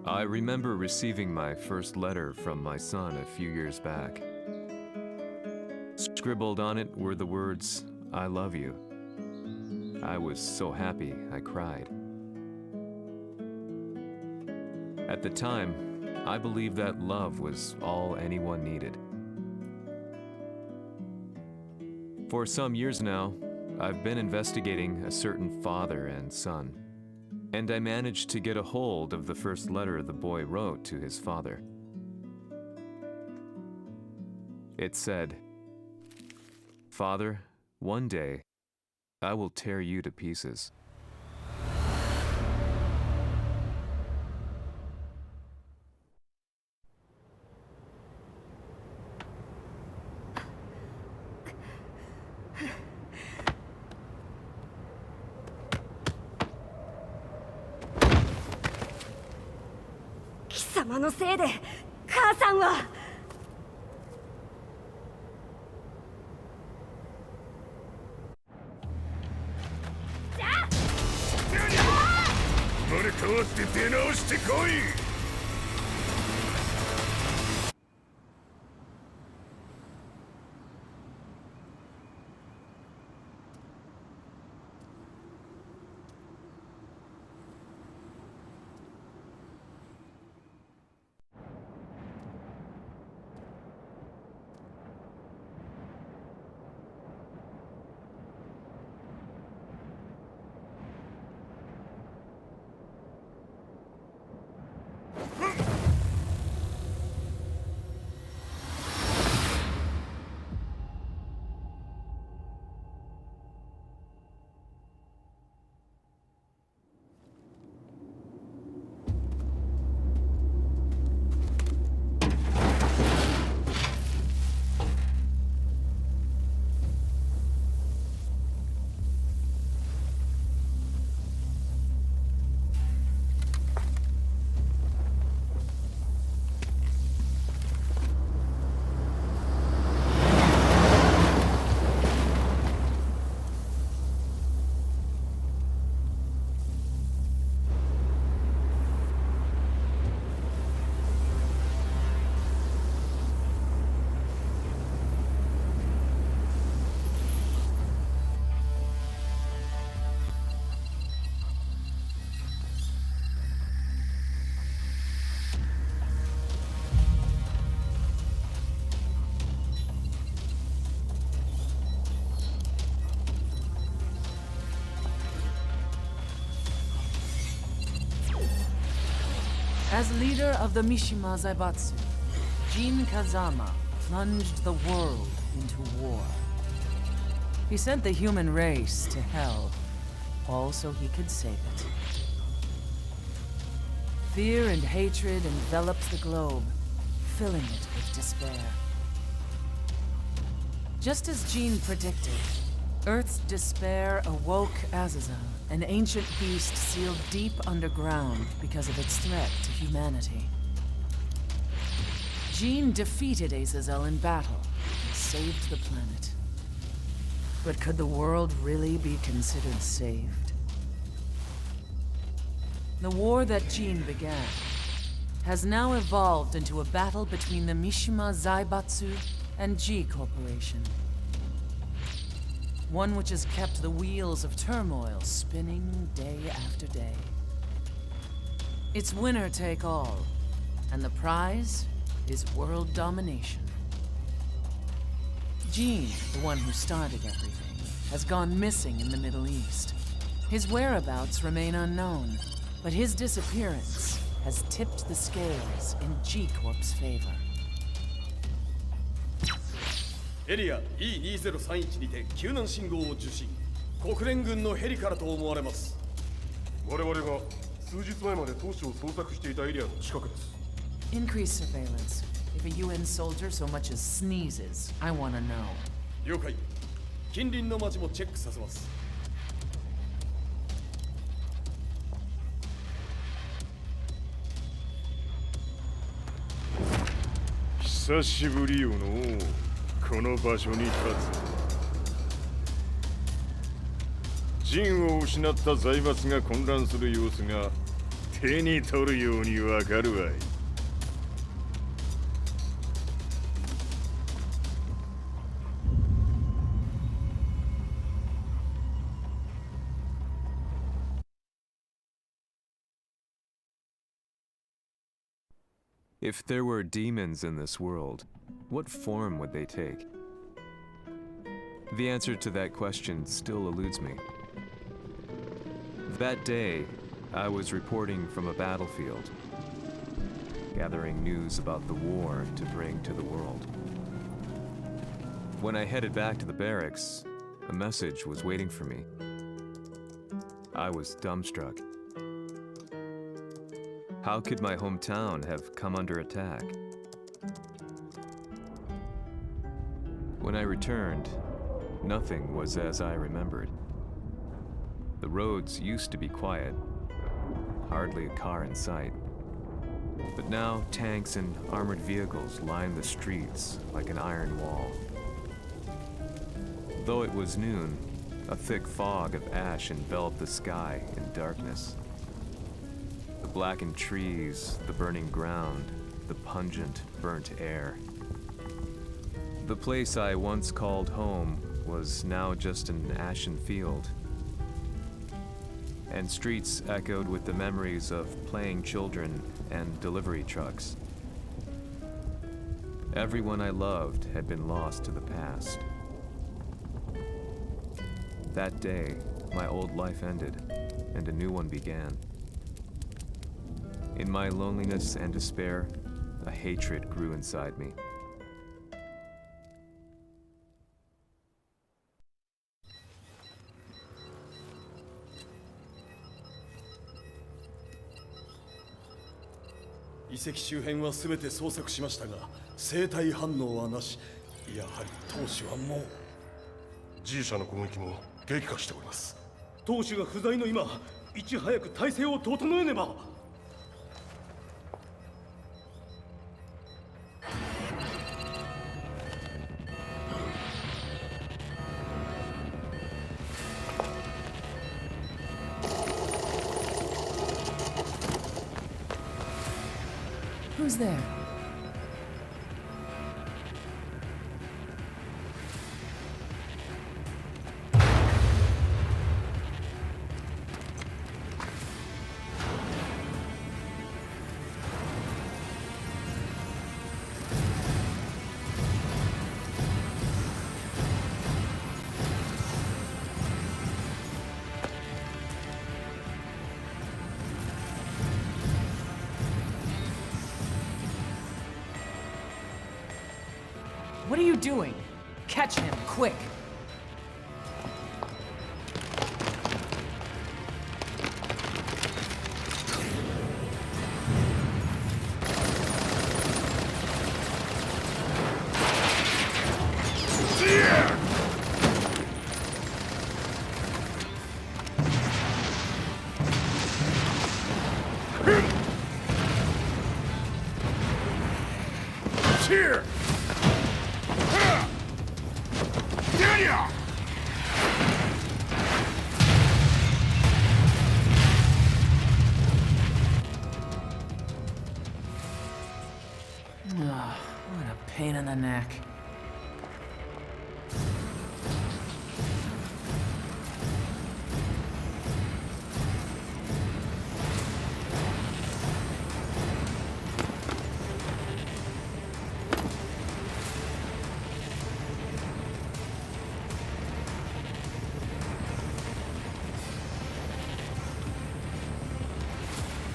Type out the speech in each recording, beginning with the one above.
I remember receiving my first letter from my son a few years back. Scribbled on it were the words, "I love you." I was so happy I cried. At the time, I believed that love was all anyone needed. For some years now, I've been investigating a certain father and son, and I managed to get a hold of the first letter the boy wrote to his father. It said, "Father, one day, I will tear you to pieces." "貴様のせいで母さんは..." 生まれ変わって出直してこい。As leader of the Mishima Zaibatsu, Jin Kazama plunged the world into war. He sent the human race to hell, all so he could save it. Fear and hatred enveloped the globe, filling it with despair. Just as Jin predicted, Earth's despair awoke Azazel, an ancient beast sealed deep underground because of its threat to humanity. Jin defeated Azazel in battle and saved the planet. But could the world really be considered saved? The war that Jin began has now evolved into a battle between the Mishima Zaibatsu and G Corporation. One which has kept the wheels of turmoil spinning day after day. It's winner take all, and the prize is world domination. Jin, the one who started everything, has gone missing in the Middle East. His whereabouts remain unknown, but his disappearance has tipped the scales in G Corp's favor. エリア E2031 にて救難信号を受信。国連軍のヘリからと思われます。我々が数日前まで当初を捜索していたエリアの近くです。 Increase surveillance. If a UN soldier so much as sneezes, I want to know. 了解。近隣の町もチェックさせます。久しぶりよのう。この場所に立つ。陣を失った財閥が混乱する様子が手に取るようにわかるわい。If there were demons in this world, what form would they take? The answer to that question still eludes me. That day, I was reporting from a battlefield, gathering news about the war to bring to the world. When I headed back to the barracks, a message was waiting for me. I was dumbstruck. How could my hometown have come under attack? When I returned, nothing was as I remembered. The roads used to be quiet, hardly a car in sight. But now tanks and armored vehicles line the streets like an iron wall. Though it was noon, a thick fog of ash enveloped the sky in darkness. The blackened trees, the burning ground, the pungent, burnt air. The place I once called home was now just an ashen field. And streets echoed with the memories of playing children and delivery trucks. Everyone I loved had been lost to the past. That day, my old life ended, and a new one began. In my loneliness and despair, a hatred grew inside me.「遺跡周辺は全て捜索しましたが生体反応はなし。やはり当主はもう G 社の攻撃も激化しております。当主が不在の今いち早く体制を整えねば。Who's there? What are you doing? Catch him, quick! Here! What a pain in the neck.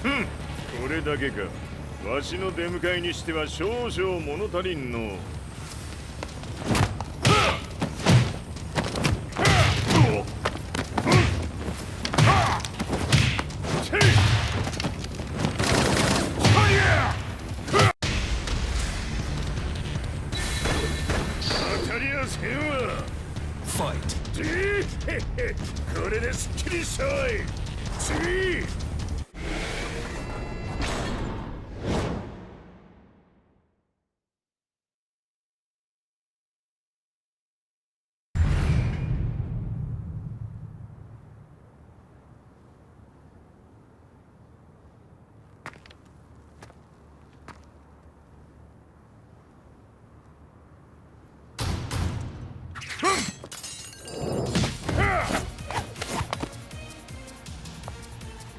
Hmm. これだけか。わしの出迎えにしては少々物足りんの。当たりやせんわ。これですっきりしたわい。次。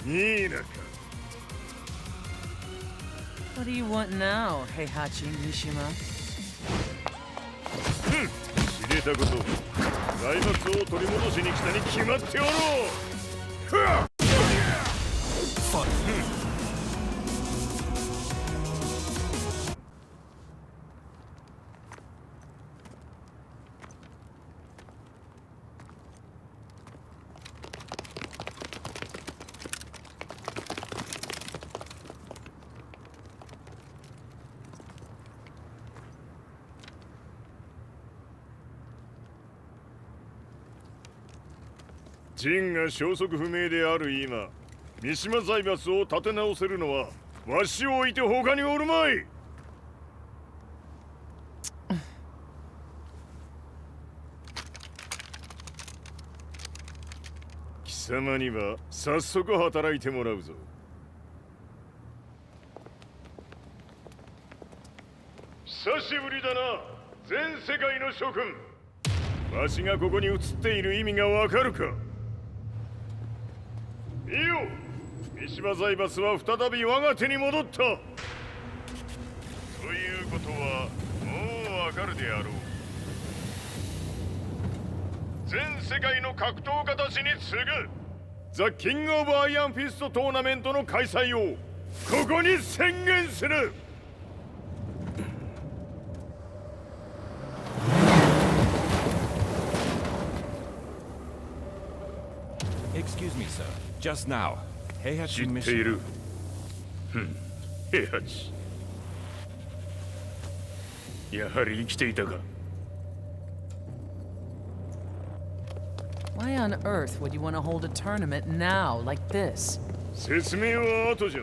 いいなか。 What do you want now, Heihachi Mishima? 知れたこと、財閥を取り戻しに来たに決まっておろう。ふっ ジンが消息不明である今、三島財閥を立て直せるのはわしを置いて他におるまい。貴様には早速働いてもらうぞ。久しぶりだな、全世界の諸君。わしがここに映っている意味がわかるか。 いいよ、三島財閥は再び我が手に戻った。ということはもうわかるであろう。全世界の格闘家たちに次ぐザ・キング・オブ・アイアンフィストトーナメントの開催をここに宣言する。 Excuse me, sir. Just now, Heihachi 知ってい Mishima. る。平八。やはり生きていたか。 Why on earth would you want to hold a tournament now, like this? 説明は後じゃ。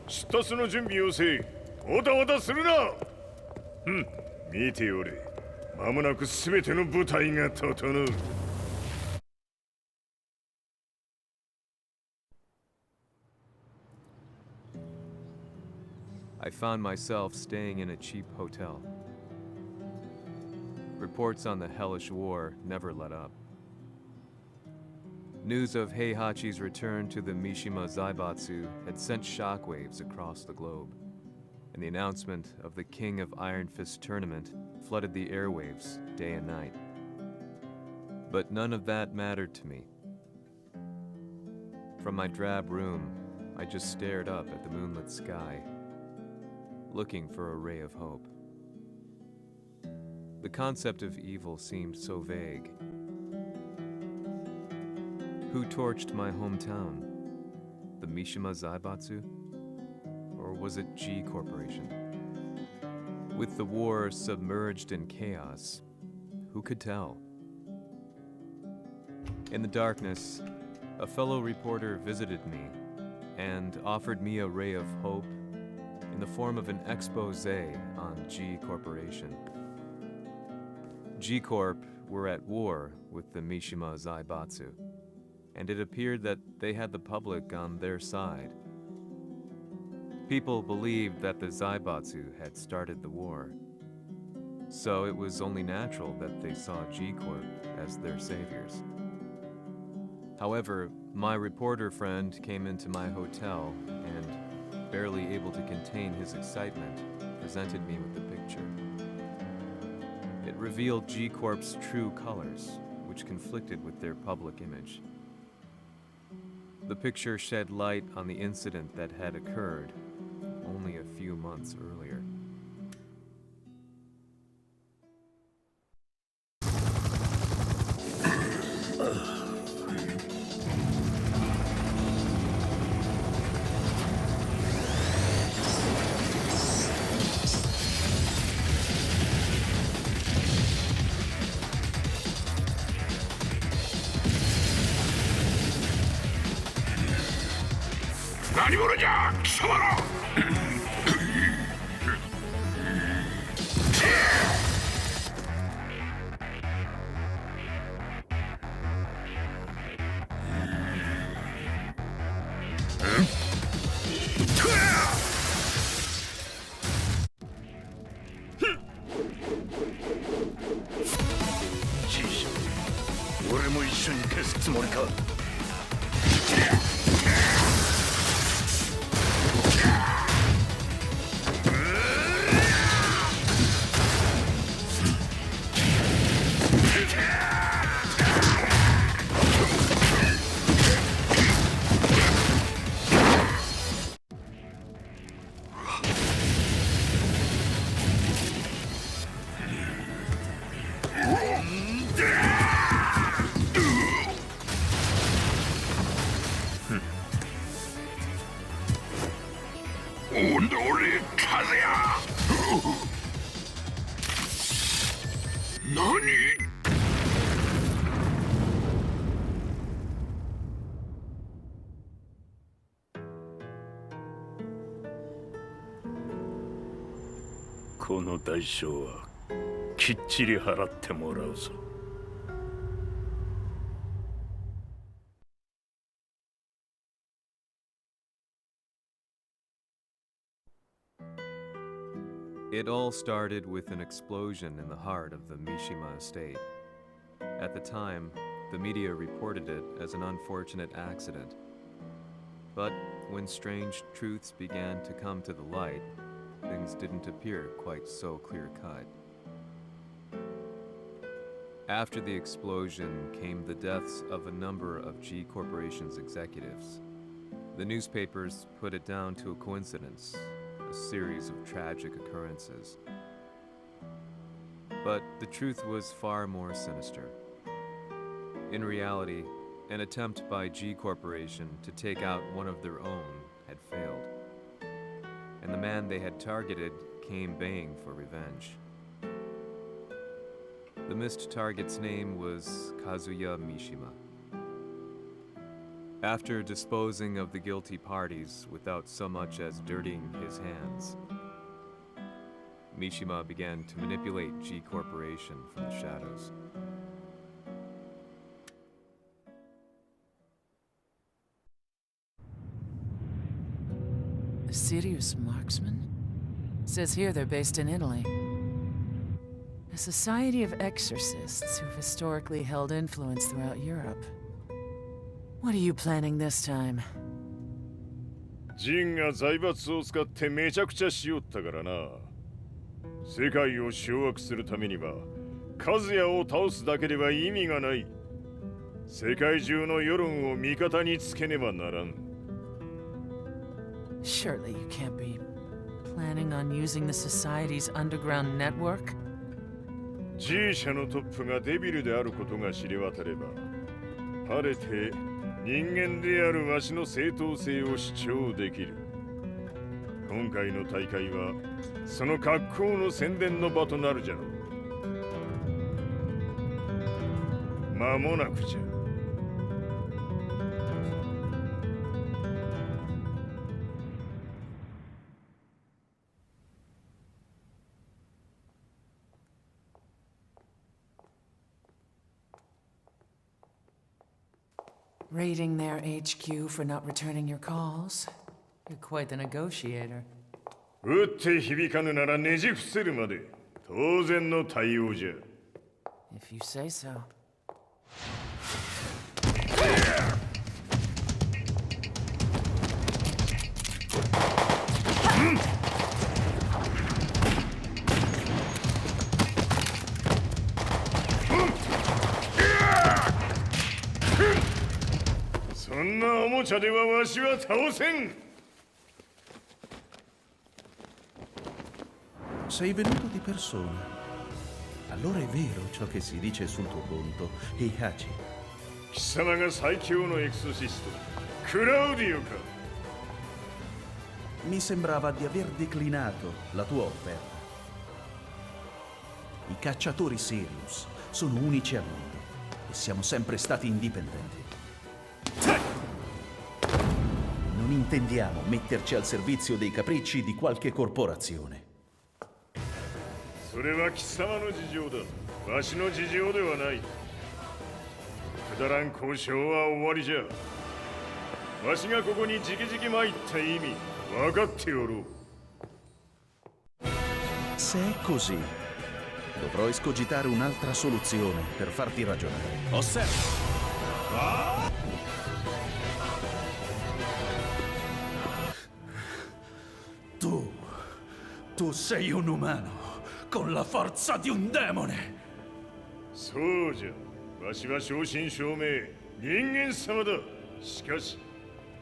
出立の準備をせい。おたわたするな。見ておれ。間もなく全ての部隊が整う。 I found myself staying in a cheap hotel. Reports on the hellish war never let up. News of Heihachi's return to the Mishima Zaibatsu had sent shockwaves across the globe, and the announcement of the King of Iron Fist tournament flooded the airwaves day and night. But none of that mattered to me. From my drab room, I just stared up at the moonlit sky, looking for a ray of hope. The concept of evil seemed so vague. Who torched my hometown? The Mishima Zaibatsu? Or was it G Corporation? With the war submerged in chaos, who could tell? In the darkness, a fellow reporter visited me and offered me a ray of hope in the form of an expose on G Corporation. G Corp were at war with the Mishima Zaibatsu, and it appeared that they had the public on their side. People believed that the Zaibatsu had started the war, so it was only natural that they saw G Corp as their saviors. However, my reporter friend came into my hotel and, barely able to contain his excitement, presented me with the picture. It revealed G Corp's true colors, which conflicted with their public image. The picture shed light on the incident that had occurred only a few months earlier. 오늘의 카드야! 너니? この代償はきっちり払ってもらうぞ。It all started with an explosion in the heart of the Mishima estate. At the time, the media reported it as an unfortunate accident. But when strange truths began to come to the light, things didn't appear quite so clear-cut. After the explosion came the deaths of a number of G Corporation's executives. The newspapers put it down to a coincidence, a series of tragic occurrences. But the truth was far more sinister. In reality, an attempt by G Corporation to take out one of their own had failed, and the man they had targeted came baying for revenge. The missed target's name was Kazuya Mishima. After disposing of the guilty parties without so much as dirtying his hands, Mishima began to manipulate G Corporation from the shadows. A serious marksman? Says here they're based in Italy. A society of exorcists who've historically held influence throughout Europe. What are you planning this time? ジンが財閥を使ってめちゃくちゃしよったからな。世界を掌握するためにはカズヤを倒すだけでは意味がない。世界中の世論を味方につけねばならん。Surely you can't be planning on using the society's underground network? G 社のトップがデビルであることが知れ渡れば、晴れて人間であるわしの正当性を主張できる。今回の大会はその格好の宣伝の場となるじゃろう。間もなくじゃ。Raiding their HQ for not returning your calls? You're quite the negotiator. 撃って響かぬならねじ伏せるまで当然の対応じゃ。If you say so. そんなおもちゃではわしは倒せん。Sei venuto di persona. Allora è vero ciò che si dice sul tuo conto, Heihachi. 貴様が最強のエクソシスト、クラウディオか。Mi sembrava di aver declinato la tua offerta. I cacciatori Sirius sono unici al mondo e siamo sempre stati indipendenti. Non intendiamo metterci al servizio dei capricci di qualche corporazione. それは貴様の事情だ。わしの事情ではない。くだらん交渉は終わりじゃ。わしがここに直々参った意味、分かっておろう。Se è così, dovrò escogitare un'altra soluzione per farti ragionare. Osserva! Tu sei un umano con la forza di un demone. そうじゃ。わしは正真正銘人間様だ。しかし、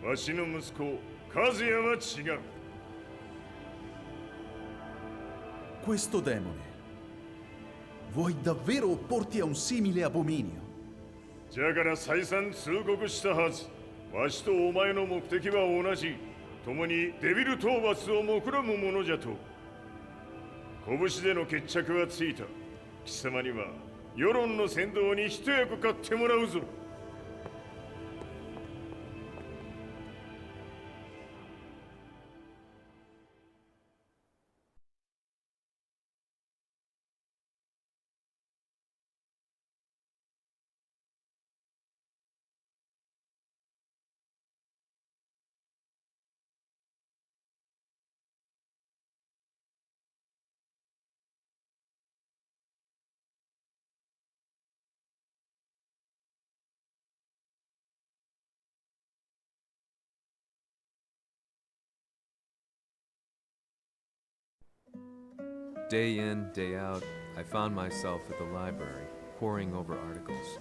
わしの息子和也は違う。Questo demone, vuoi davvero opporti a un simile abominio? じゃから再三通告したはず。わしとお前の目的は同じ。共にデビル討伐を目論むものじゃと。拳での決着はついた。貴様には世論の先導に一役買ってもらうぞ。Day in, day out, I found myself at the library, poring over articles.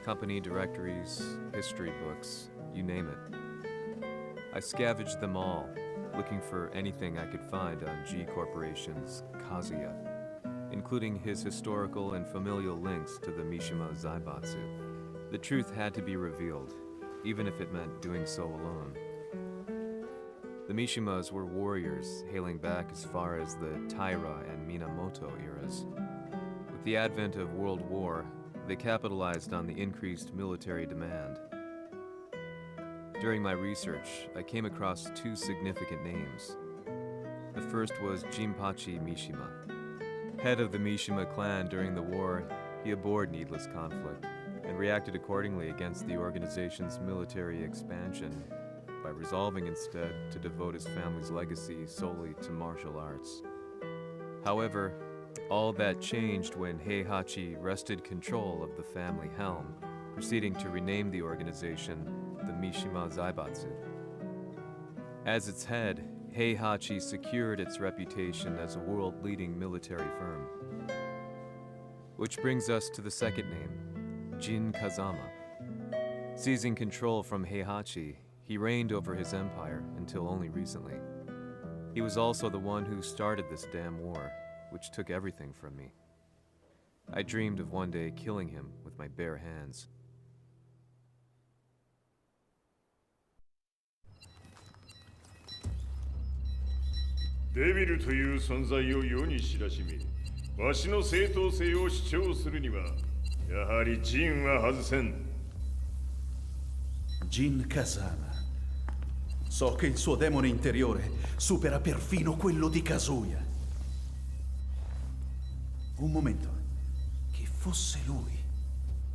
Company directories, history books, you name it. I scavenged them all, looking for anything I could find on G Corporation's Kazuya, including his historical and familial links to the Mishima Zaibatsu. The truth had to be revealed, even if it meant doing so alone. The Mishimas were warriors hailing back as far as the Taira and Minamoto eras. With the advent of World War, they capitalized on the increased military demand. During my research, I came across two significant names. The first was Jinpachi Mishima. Head of the Mishima clan during the war, he abhorred needless conflict and reacted accordingly against the organization's military expansion by resolving instead to devote his family's legacy solely to martial arts. However, all that changed when Heihachi wrested control of the family helm, proceeding to rename the organization the Mishima Zaibatsu. As its head, Heihachi secured its reputation as a world-leading military firm. Which brings us to the second name, Jin Kazama. Seizing control from Heihachi, he reigned over his empire until only recently. He was also the one who started this damn war, which took everything from me. I dreamed of one day killing him with my bare hands. Devil という存在を世に知らしめ、わしの正当性を主張するには、やはりジンは外せん。Jin Kazama. So che il suo demone interiore supera perfino quello di Kazuya. Un momento. Che fosse lui.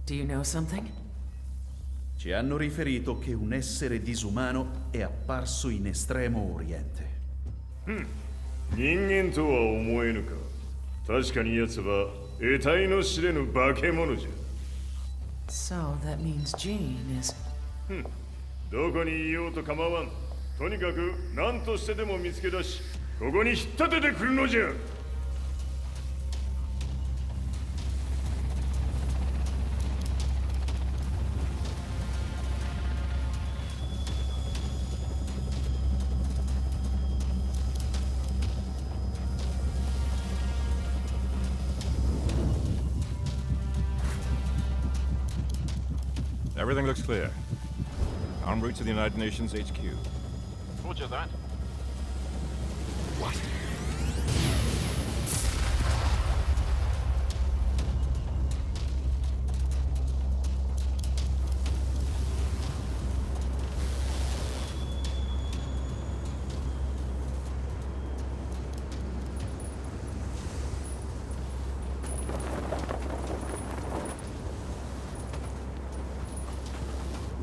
Do you know something? Ci hanno riferito che un essere disumano è apparso in Estremo Oriente. 人間とは思えぬか。確かに奴は得体の知れぬ化け物じゃ。So that means Jean is... どこにいようと構わん。とにかく何としてでも見つけ出し、ここに引っ立ててくるのじゃ。Everything looks clear. En route to the United Nations HQ. Roger that. What?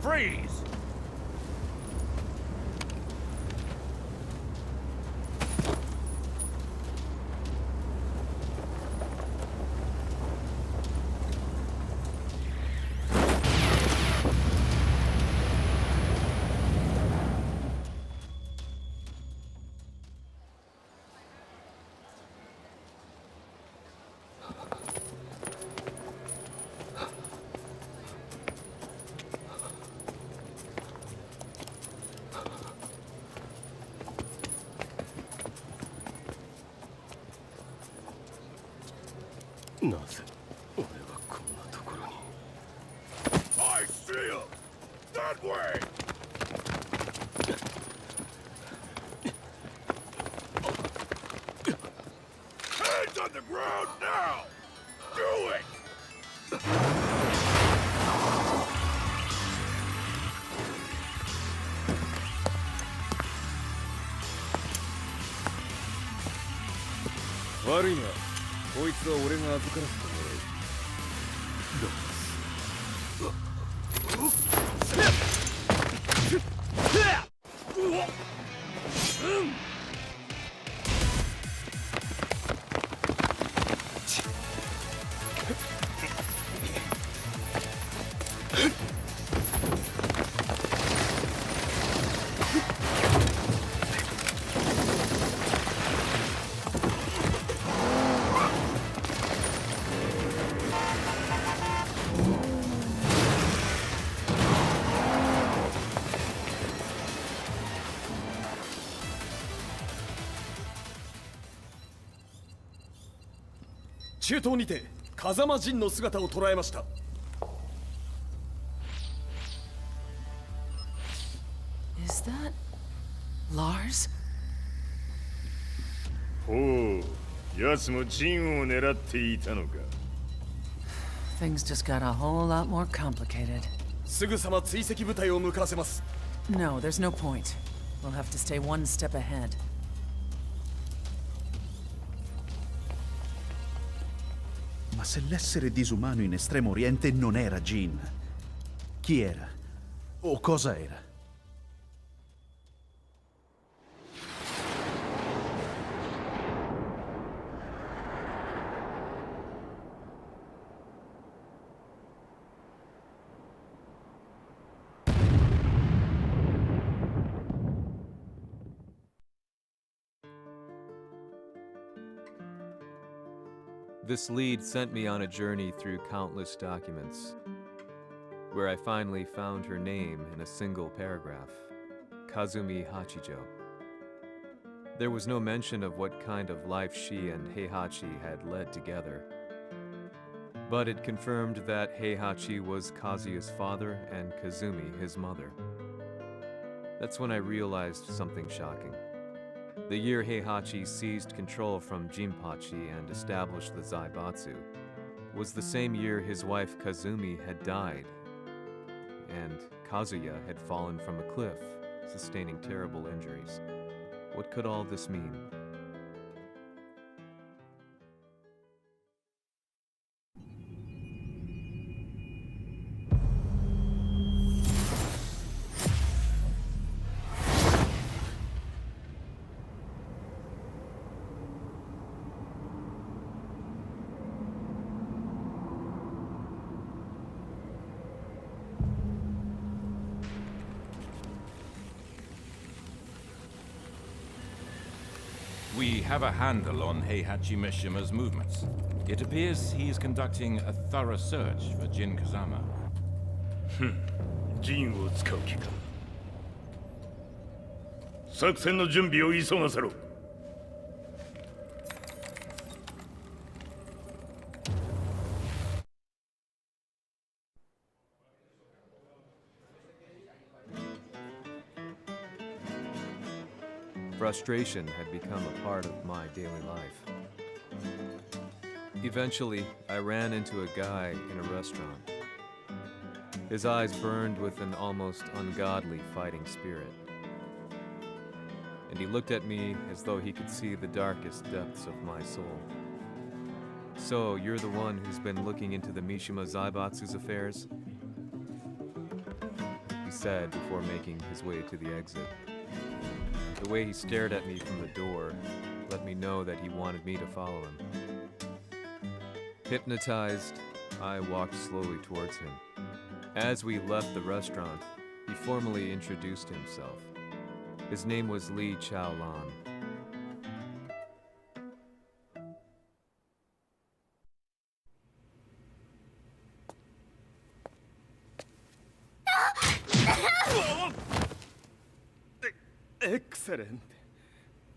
Freeze! I see him! That way! 悪いな。こいつは俺が預からせてもらう。中東にて風間陣の姿を捉えました。Is that Lars? ほう、奴もジンを狙っていたのか。Things just got a whole lot more complicated. すぐさま追跡部隊を向かわせます。No, there's no point. We'll have to stay one step ahead. Ma se l'essere disumano in Estremo Oriente non era Jin, chi era? O cosa era? This lead sent me on a journey through countless documents, where I finally found her name in a single paragraph, Kazumi Hachijo. There was no mention of what kind of life she and Heihachi had led together, but it confirmed that Heihachi was Kazuya's father and Kazumi his mother. That's when I realized something shocking. The year Heihachi seized control from Jinpachi and established the Zaibatsu was the same year his wife Kazumi had died, and Kazuya had fallen from a cliff, sustaining terrible injuries. What could all this mean? We have a handle on Heihachi Mishima's movements. It appears he is conducting a thorough search for Jin Kazama. ジンを使う気か。作戦の準備を急がせろ。Frustration had become a part of my daily life. Eventually, I ran into a guy in a restaurant. His eyes burned with an almost ungodly fighting spirit. And he looked at me as though he could see the darkest depths of my soul. So, you're the one who's been looking into the Mishima Zaibatsu's affairs? He said before making his way to the exit. The way he stared at me from the door let me know that he wanted me to follow him. Hypnotized, I walked slowly towards him. As we left the restaurant, he formally introduced himself. His name was Li Chaolan. Excellent.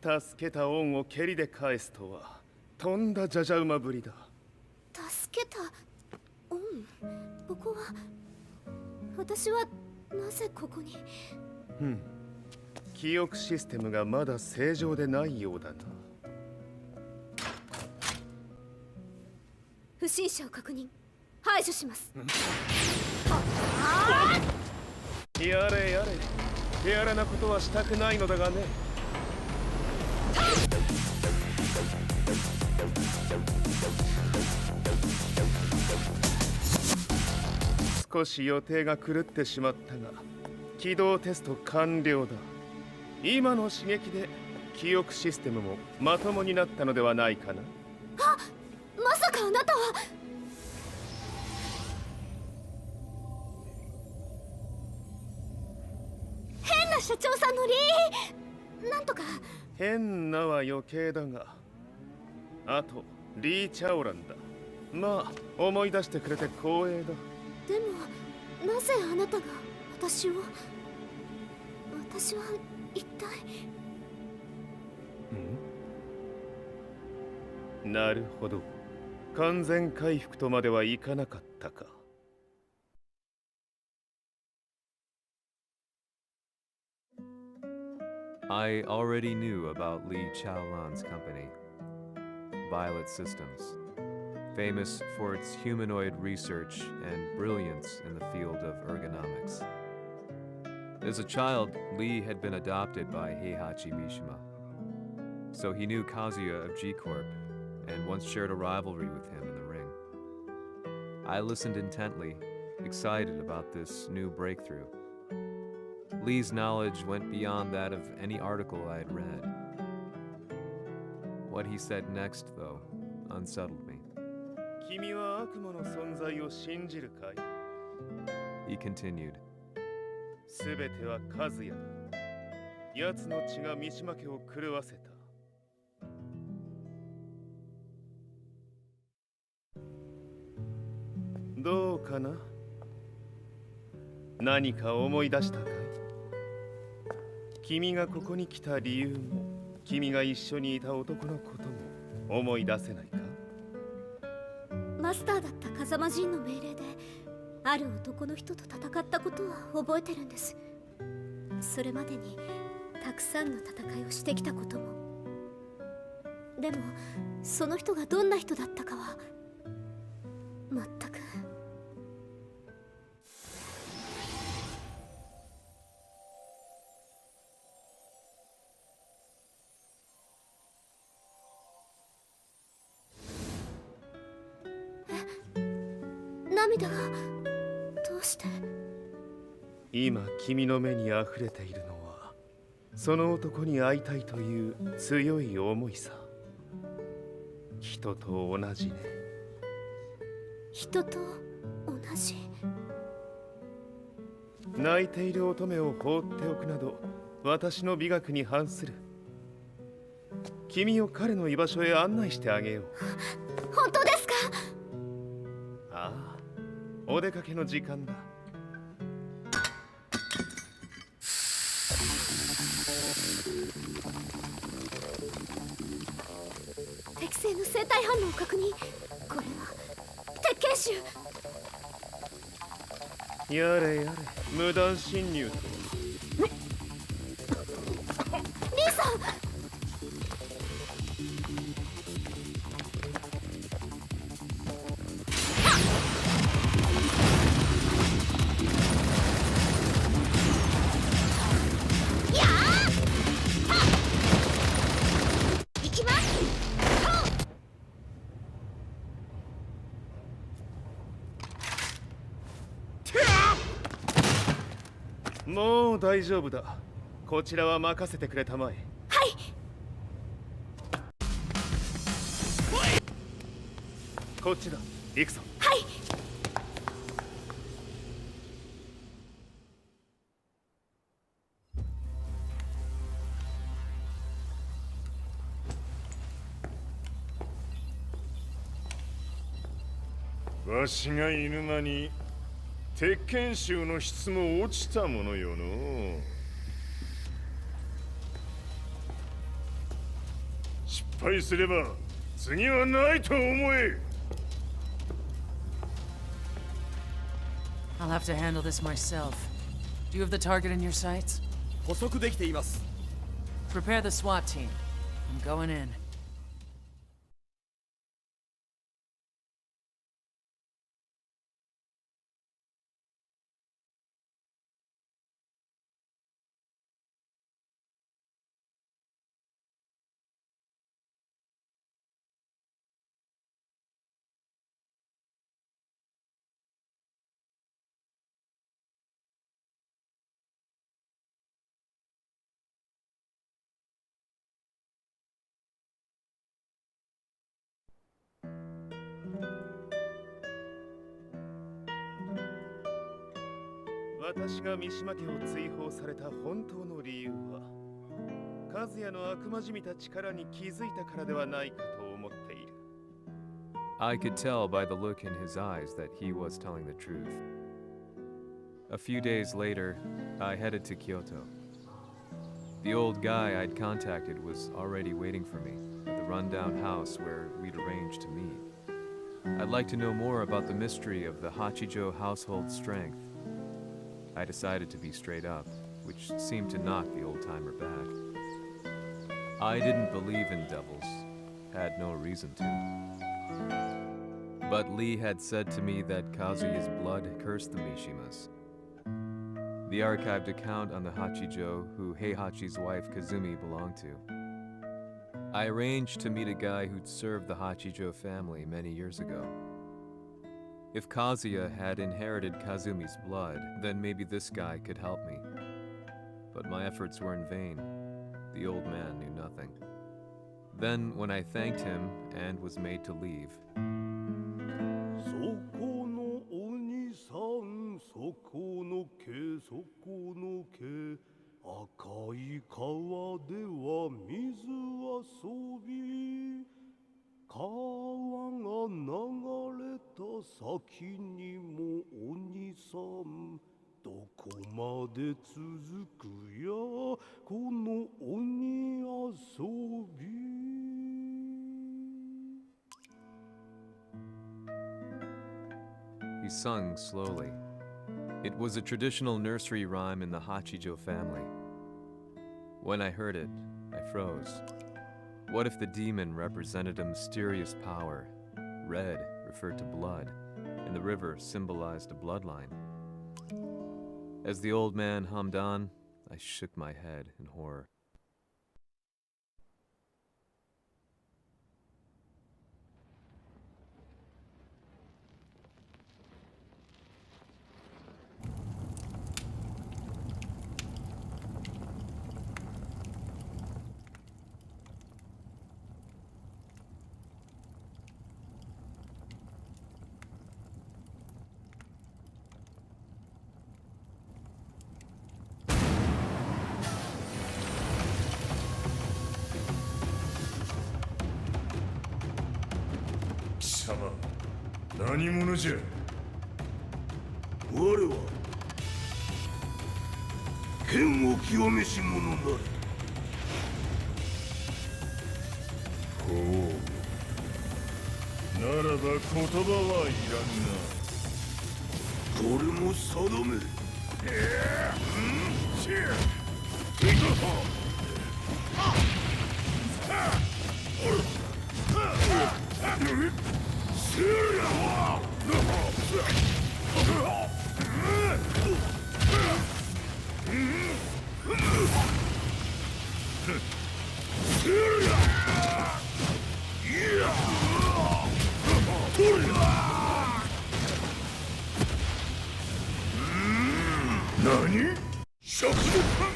助けた恩を蹴りで返すとはとんだじゃじゃ馬ぶりだ。助けた恩。ここは私はなぜここに。記憶システムがまだ正常でないようだな。不審者を確認。排除します。やれやれ。手荒なことはしたくないのだがね。少し予定が狂ってしまったが起動テスト完了だ。今の刺激で記憶システムもまともになったのではないかな。あ、まさかあなたは。変な社長さんのなんとか。変なは余計だが、あとリー・チャオランだ。まあ思い出してくれて光栄だ。でもなぜあなたが私は一体。なるほど、完全回復とまではいかなかったか。I already knew about Li Chaolan's company, Violet Systems, famous for its humanoid research and brilliance in the field of ergonomics. As a child, Li had been adopted by Heihachi Mishima, so he knew Kazuya of G-Corp and once shared a rivalry with him in the ring. I listened intently, excited about this new breakthrough. Lee's knowledge went beyond that of any article I had read. What he said next, though, unsettled me. 君は悪魔の存在を信じるかい? He continued. すべては和也だ。奴の血が三島家を狂わせた。どうかな？何か思い出したかい？君がここに来た理由も、君が一緒にいた男のことも思い出せないか？マスターだった風間陣の命令である男の人と戦ったことは覚えてるんです。それまでにたくさんの戦いをしてきたことも。でもその人がどんな人だったかは全く。涙がどうして？今君の目にあふれているのはその男に会いたいという強い思いさ。人と同じね。人と同じ。泣いている乙女を放っておくなど私の美学に反する。君を彼の居場所へ案内してあげよう。本当ですか？ああ、お出かけの時間だ。適正の生体反応を確認。これは鉄拳臭。やれやれ、無断侵入と。リーさん。もう大丈夫だ。こちらは任せてくれたまえ。はい。こっちだ。行くぞ。はい。わしが犬間に鉄拳衆の質も落ちたものよの。失敗すれば次はないと思え。I'll have to handle this myself. Do you have the target in your sights? 捕捉できています。Prepare the SWAT team. I'm going in. 私が三島家を追放された本当の理由は和也の悪魔じみた力に気づいたからではないかと思っている。 I could tell by the look in his eyes that he was telling the truth. A few days later, I headed to Kyoto. The old guy I'd contacted was already waiting for me at the rundown house where we'd arranged to meet. I'd like to know more about the mystery of the Hachijo household strength. I decided to be straight up, which seemed to knock the old-timer back. I didn't believe in devils, had no reason to. But Lee had said to me that Kazuya's blood cursed the Mishimas. The archived account on the Hachijo who Heihachi's wife Kazumi belonged to. I arranged to meet a guy who'd served the Hachijo family many years ago. If Kazuya had inherited Kazumi's blood, then maybe this guy could help me. But my efforts were in vain. The old man knew nothing. Then, when I thanked him and was made to leave, そこのお兄さん、そこの毛、そこの毛、赤い川では水遊び、川が流れた先にもお兄さん、どこまで続くやこの鬼遊び。 he sung slowly. It was a traditional nursery rhyme in the Hachijo family. When I heard it, I froze. What if the demon represented a mysterious power? Red referred to blood, and the river symbolized a bloodline. As the old man hummed on, I shook my head in horror. Sama, 何者じゃ。我は剣を極めし者なり。ほう。ならば言葉はいらんな。これも定め。何？食のパン。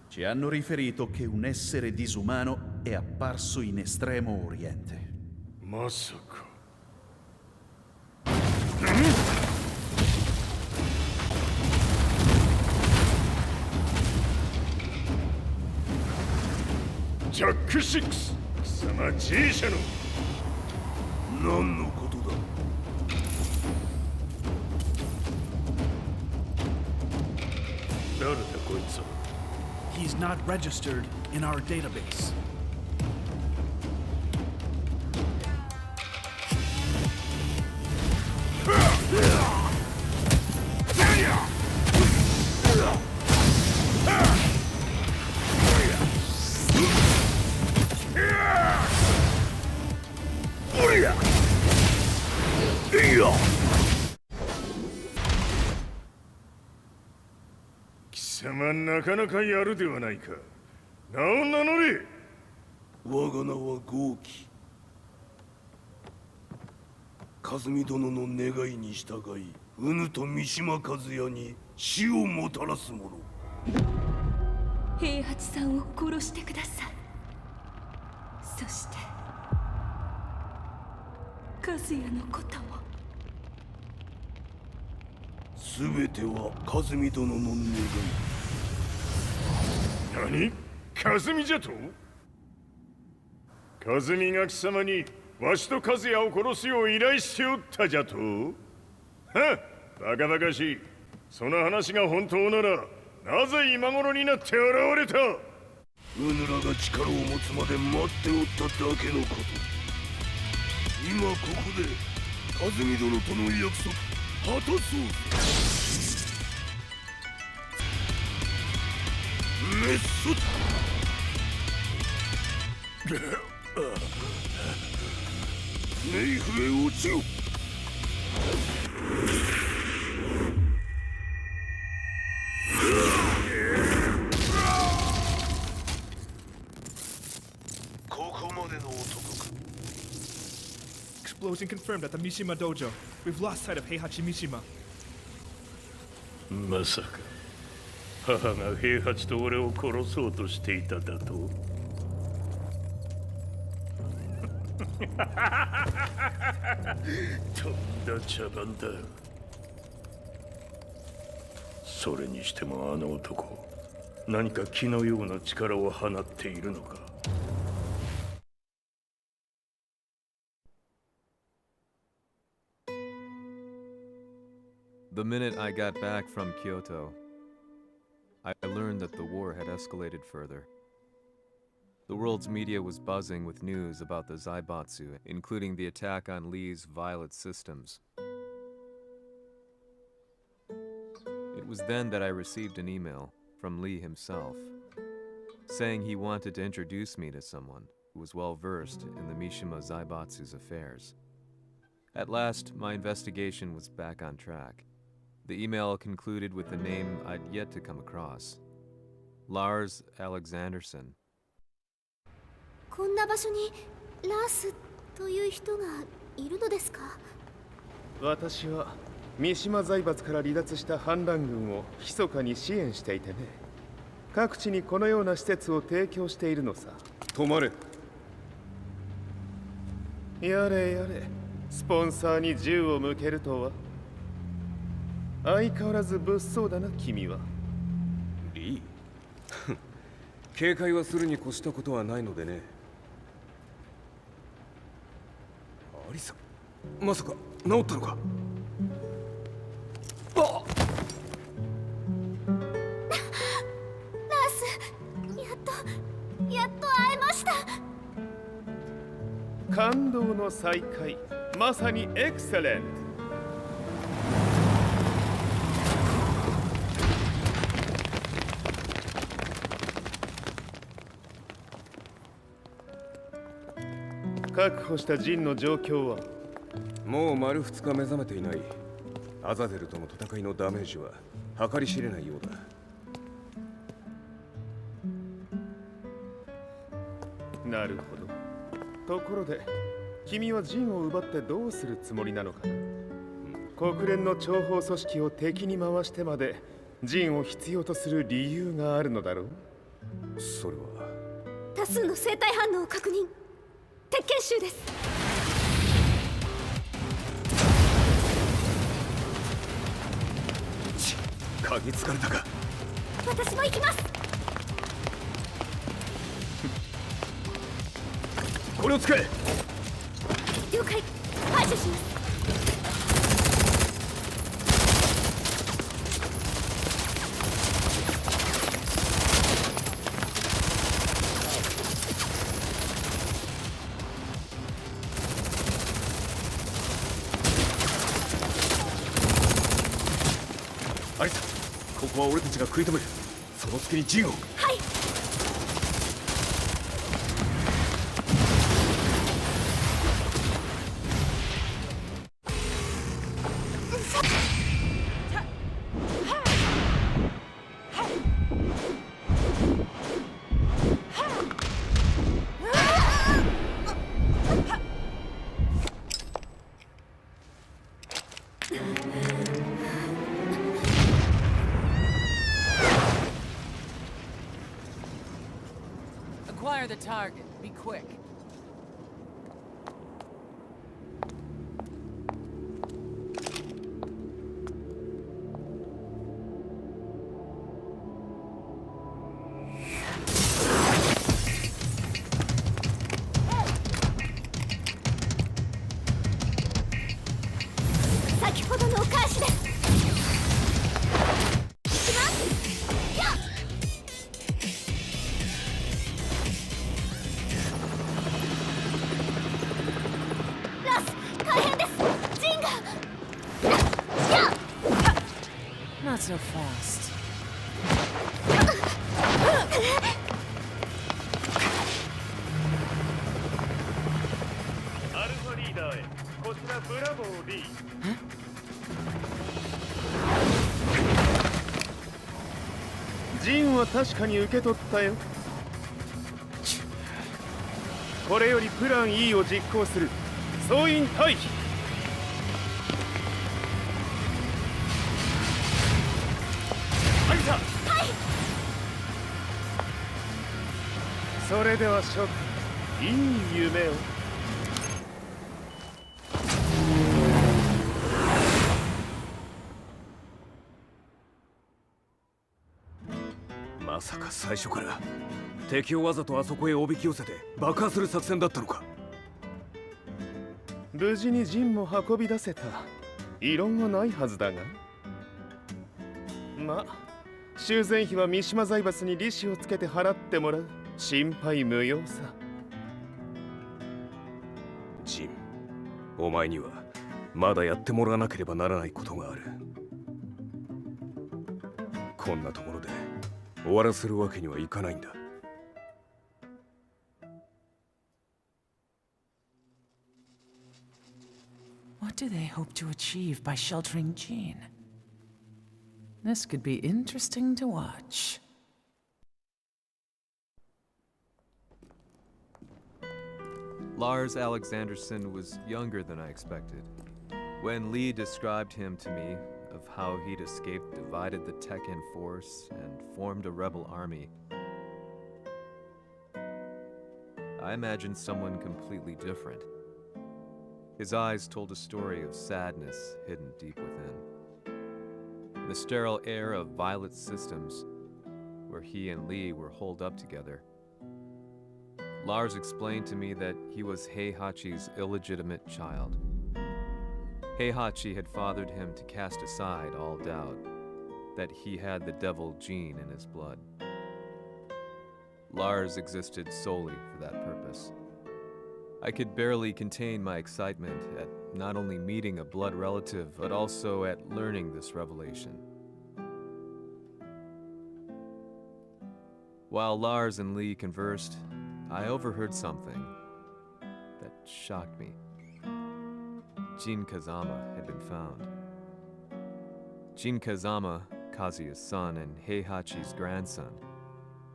Ci hanno riferito che un essere disumano è apparso in Estremo Oriente. まさか。ジャック6、貴様 G 社の何のことだ。誰だこいつは。 He's not registered in our database. Yeah! 貴様なかなかやるではないか。名を名乗れ。我が名は豪輝。和美殿の願いに従いうぬと三島和也に死をもたらす者。平八さんを殺してください。そして和也のことを。全ては和美殿の願い。何？和美じゃと？和美が貴様にわしと和也を殺すよう依頼しておったじゃと？はっ、バカバカしい。その話が本当ならなぜ今頃になって現れた？うぬらが力を持つまで待っておっただけのこと。今ここで和美殿との約束果たそう。メッソネイフへ落ちよ。ここまでの男か。 Explosion confirmed at the Mishima dojo. We've lost sight of Heihachi Mishima. まさか母が平八と俺を殺そうとしていただと？とんだ茶番だ。それにしてもあの男、何か気のような力を放っているのか。The minute I got back from Kyoto, I learned that the war had escalated further. The world's media was buzzing with news about the Zaibatsu, including the attack on Lee's Violet systems. It was then that I received an email from Lee himself, saying he wanted to introduce me to someone who was well versed in the Mishima Zaibatsu's affairs. At last, my investigation was back on track. The email concluded with a name I'd yet to come across. Lars Alexanderson. こんな場所にラースという人がいるのですか？私は三島財閥から離脱した反乱軍を密かに支援していてね。各地にこのような施設を提供しているのさ。止まれ。やれやれ、スポンサーに銃を向けるとは。相変わらず物騒だな、君は。リー警戒はするに越したことはないのでね。アリサ、まさか治ったのか？あっ、ラース、やっと会えました。感動の再会、まさにエクセレント。確保したジンの状況は？もう丸2日目覚めていない。アザゼルとの戦いのダメージは計り知れないようだ。なるほど。ところで、君はジンを奪ってどうするつもりなのかな？国連の諜報組織を敵に回してまでジンを必要とする理由があるのだろう？それは多数の生体反応を確認。鉄拳衆です。嗅ぎつかれたか？私も行きます。これを使え。了解。排除します。アリサ、ここは俺たちが食い止める。その隙にジンを。はい。Acquire the target. Be quick. Not so fast. アルファリーダーへこちらブラボー D。 ジンは確かに受け取ったよ。これよりプラン E を実行する。総員退避。アリサ。はい。それでは諸君、いい夢を。まさか最初から敵をわざとあそこへおびき寄せて爆破する作戦だったのか。無事にジンも運び出せた。異論はないはずだが。まあ修繕費は三島財閥に利子をつけて払ってもらう。心配無用さ。ジン、お前にはまだやってもらわなければならないことがある。こんなところで終わらせるわけにはいかないんだ。What do they hope to achieve by sheltering Jean? This could be interesting to watch. Lars Alexanderson was younger than I expected. When Lee described him to me, of how he'd escaped, divided the Tekken force, and formed a rebel army, I imagined someone completely different. His eyes told a story of sadness hidden deep within. The sterile air of Violet Systems, where he and Lee were holed up together. Lars explained to me that he was Heihachi's illegitimate child. Heihachi had fathered him to cast aside all doubt that he had the devil gene in his blood. Lars existed solely for that purpose. I could barely contain my excitement at not only meeting a blood relative, but also at learning this revelation. While Lars and Lee conversed, I overheard something that shocked me. Jin Kazama had been found. Jin Kazama, Kazuya's son and Heihachi's grandson.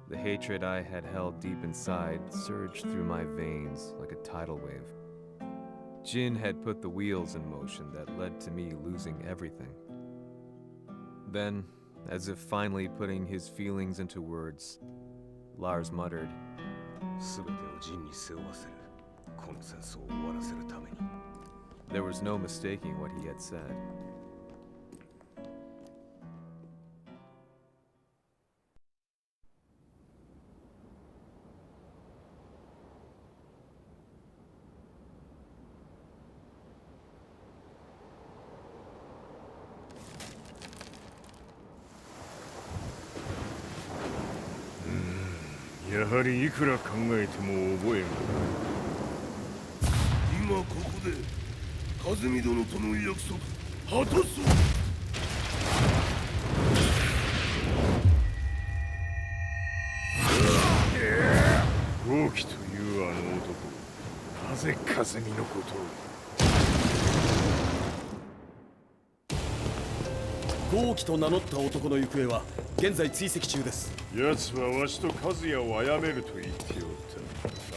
The hatred I had held deep inside surged through my veins like a tidal wave. Jin had put the wheels in motion that led to me losing everything. Then, as if finally putting his feelings into words, Lars muttered, There was no mistaking what he had said. やはりいくら考えても覚えん。今ここで風見殿との約束果たそう。豪輝というあの男、なぜ風見のことを。豪輝と名乗った男の行方は現在追跡中です。奴はわしと和也を殺めると言っておっ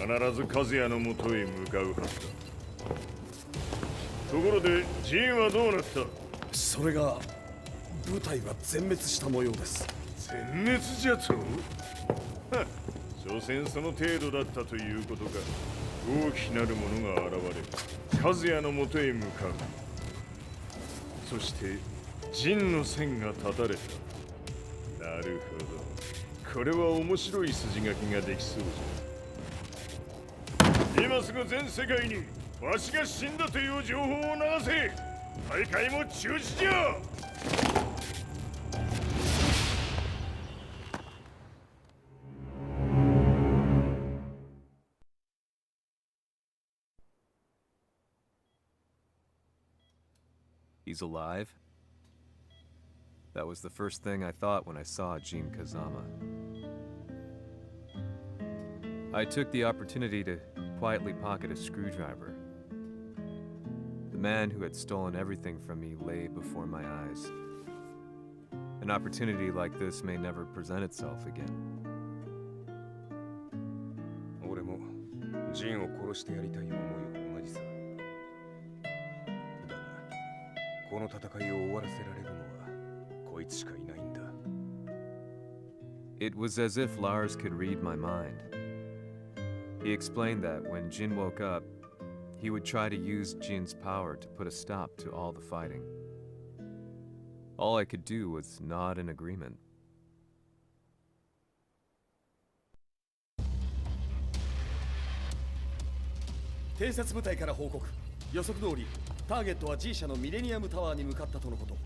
た。必ず和也のもとへ向かうはずだ。ところでジンはどうなった？それが部隊は全滅した模様です。全滅じゃと？はっ、所詮その程度だったということか。大きなるものが現れ、和也のもとへ向かう。そしてジンの線が断たれた。なるほど。これは面白い筋書きができそうじゃ。今すぐ全世界にわしが死んだという情報を流せ。大会も中止じゃ。He's alive? That was the first thing I thought when I saw Jin Kazama. I took the opportunity to quietly pocket a screwdriver. The man who had stolen everything from me lay before my eyes. An opportunity like this may never present itself again. 俺もジンを殺してやりたい思いは同じさ。だが、この戦いを終わらせられるのはこいつしかいないんだ。It was as if Lars could read my mind. He explained that when Jin woke up, he would try to use Jin's power to put a stop to all the fighting. All I could do was nod in agreement. 偵察部隊から報告。予測通り、ターゲットは G 社のミレニアムタワーに向かったとのこと。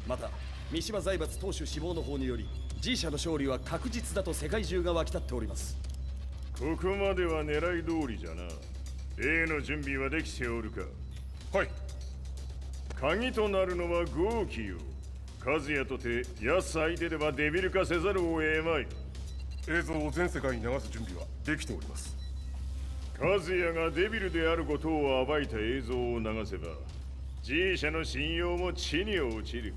また、三島財閥当主死亡の方により、G 社の勝利は確実だと世界中が沸き立っております。ここまでは狙い通りじゃな。例の準備はできておるか。はい。鍵となるのは豪気よ。和也とて奴相手ではデビル化せざるを得まい。映像を全世界に流す準備はできております。和也がデビルであることを暴いた映像を流せば G 社の信用も地に落ちる。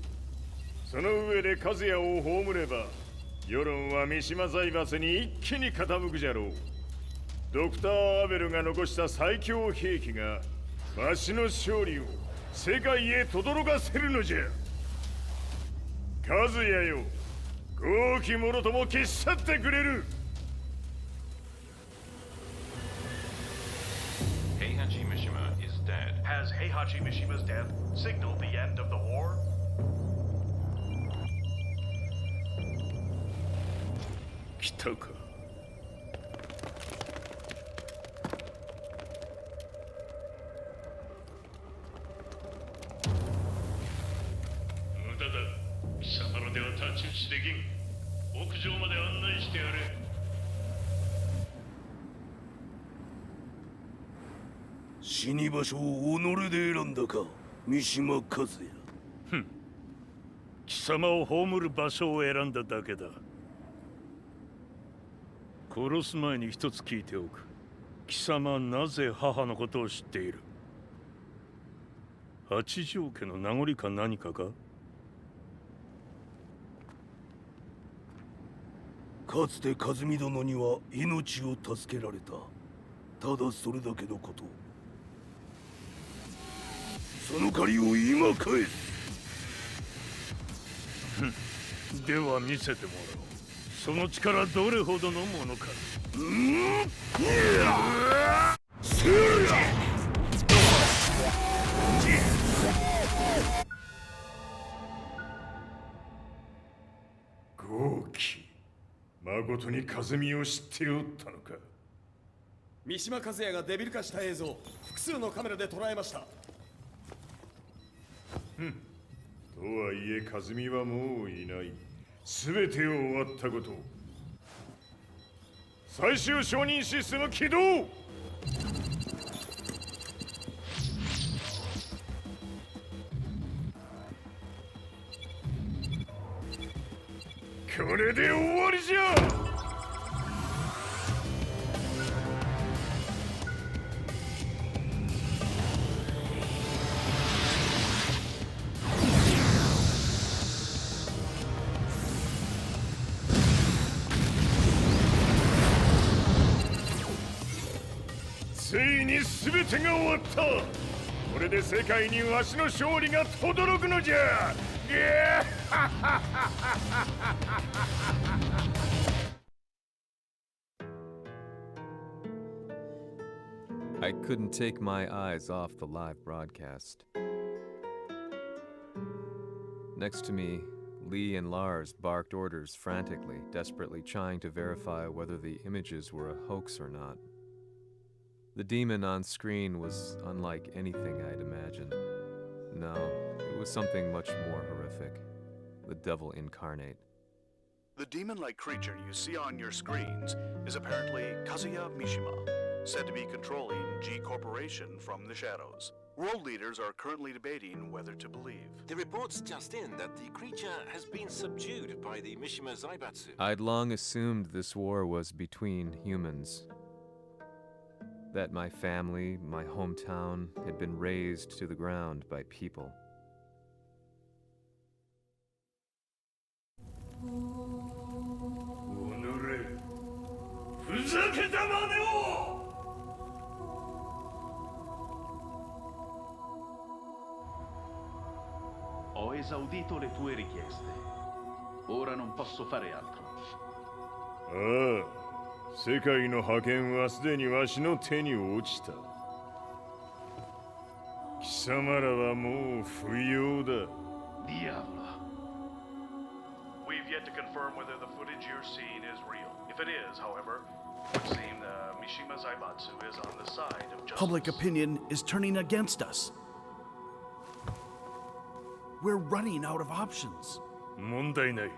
その上で和也を葬れば世論は三島財閥に一気に傾くじゃろう。ドクター・アベルが残した最強兵器がわしの勝利を世界へ轟かせるのじゃ。和也よ、豪気者とも消し去ってくれる。Heihachi Mishima is dead. Has Heihachi Mishima's death signaled the end of the war? 来たか。無駄だ。貴様らでは太刀打ちできん。屋上まで案内してやれ。死に場所を己で選んだか、三島和也。貴様を葬る場所を選んだだけだ。殺す前に一つ聞いておく。貴様はなぜ母のことを知っている？八条家の名残か何かか？かつて和美殿には命を助けられた。ただそれだけのこと。その借りを今返す。では見せてもらおう。その力どれほどのものか。豪気、誠に和美を知っておったのか。三島和也がデビル化した映像、複数のカメラで捉えました。とはいえ和美はもういない。全てを終わったこと。最終承認システム起動。これで終わりじゃ。ついに全てが終わった。これで世界にわしの勝利が轟くのじゃ。I couldn't take my eyes off the live broadcast. Next to me, Lee and Lars barked orders frantically, desperately trying to verify whether the images were a hoax or not. The demon on screen was unlike anything I'd imagined. No, it was something much more horrific. The devil incarnate. The demon-like creature you see on your screens is apparently Kazuya Mishima, said to be controlling G Corporation from the shadows. World leaders are currently debating whether to believe. The report's just in that the creature has been subdued by the Mishima Zaibatsu. I'd long assumed this war was between humans. That my family, my hometown, had been razed to the ground by people. Ho esaudito le tue richieste. Ora non posso fare altro. ああ、世界の覇権はすでにわしの手に落ちた。貴様らはもう不要だ。Diavolo. We've yet to confirm whether the footage you're seeing is real. If it is, however, it would seem the Mishima Zaibatsu is on the side of justice. Public opinion is turning against us. We're running out of options. 問題ない。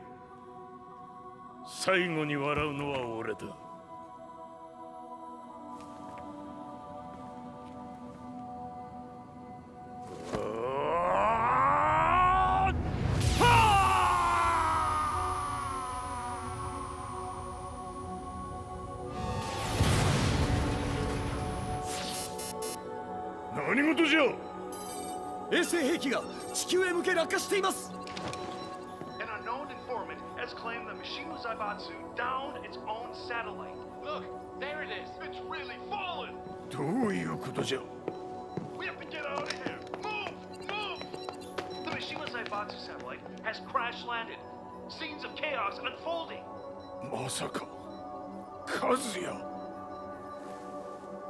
最後に笑うのは俺だ。何事じゃ。衛星兵器が地球へ向け落下しています。 An unknown informant has claimed the Mishima Zaibatsu downed its own satellite. Look, there it is. It's really fallen. どういうことじゃ。 We have to get out of here. Move! Move! The Mishima Zaibatsu satellite has crash landed. Scenes of chaos unfolding. まさか、和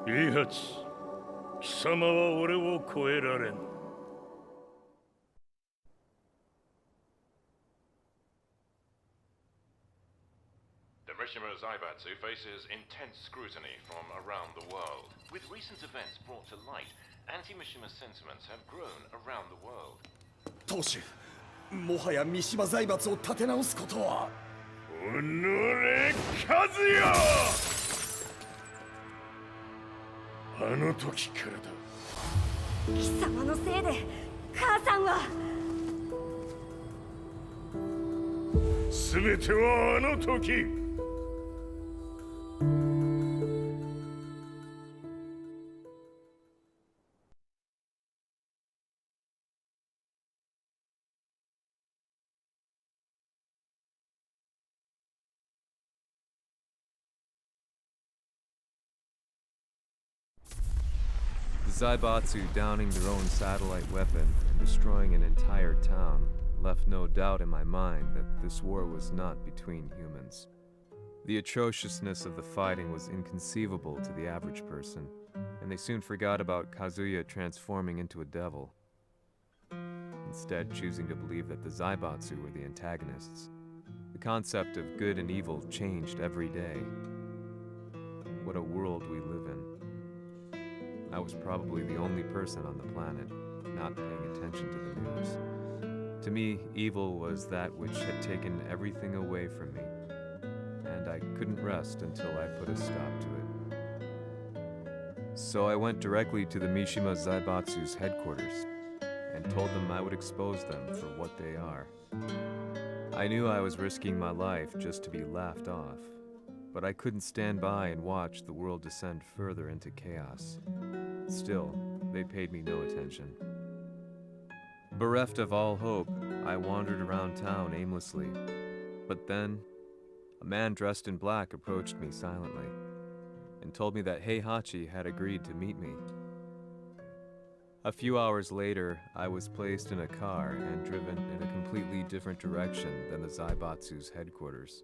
也。イハチ、貴様は俺を超えられん。The Mishima Zaibatsu faces intense scrutiny from around the world. With recent events brought to light, anti-Mishima sentiments have grown around the world. 当主、もはや三島財閥を立て直すことは。おのれ、和也。あの時からだ。貴様のせいで母さんは。全てはあの時。The Zaibatsu downing their own satellite weapon and destroying an entire town left no doubt in my mind that this war was not between humans. The atrociousness of the fighting was inconceivable to the average person, and they soon forgot about Kazuya transforming into a devil, instead choosing to believe that the Zaibatsu were the antagonists. The concept of good and evil changed every day. What a world we live in. I was probably the only person on the planet not paying attention to the news. To me, evil was that which had taken everything away from me, and I couldn't rest until I put a stop to it. So I went directly to the Mishima Zaibatsu's headquarters and told them I would expose them for what they are. I knew I was risking my life just to be laughed off, but I couldn't stand by and watch the world descend further into chaos. Still, they paid me no attention. Bereft of all hope, I wandered around town aimlessly. But then, a man dressed in black approached me silently and told me that Heihachi had agreed to meet me. A few hours later, I was placed in a car and driven in a completely different direction than the Zaibatsu's headquarters.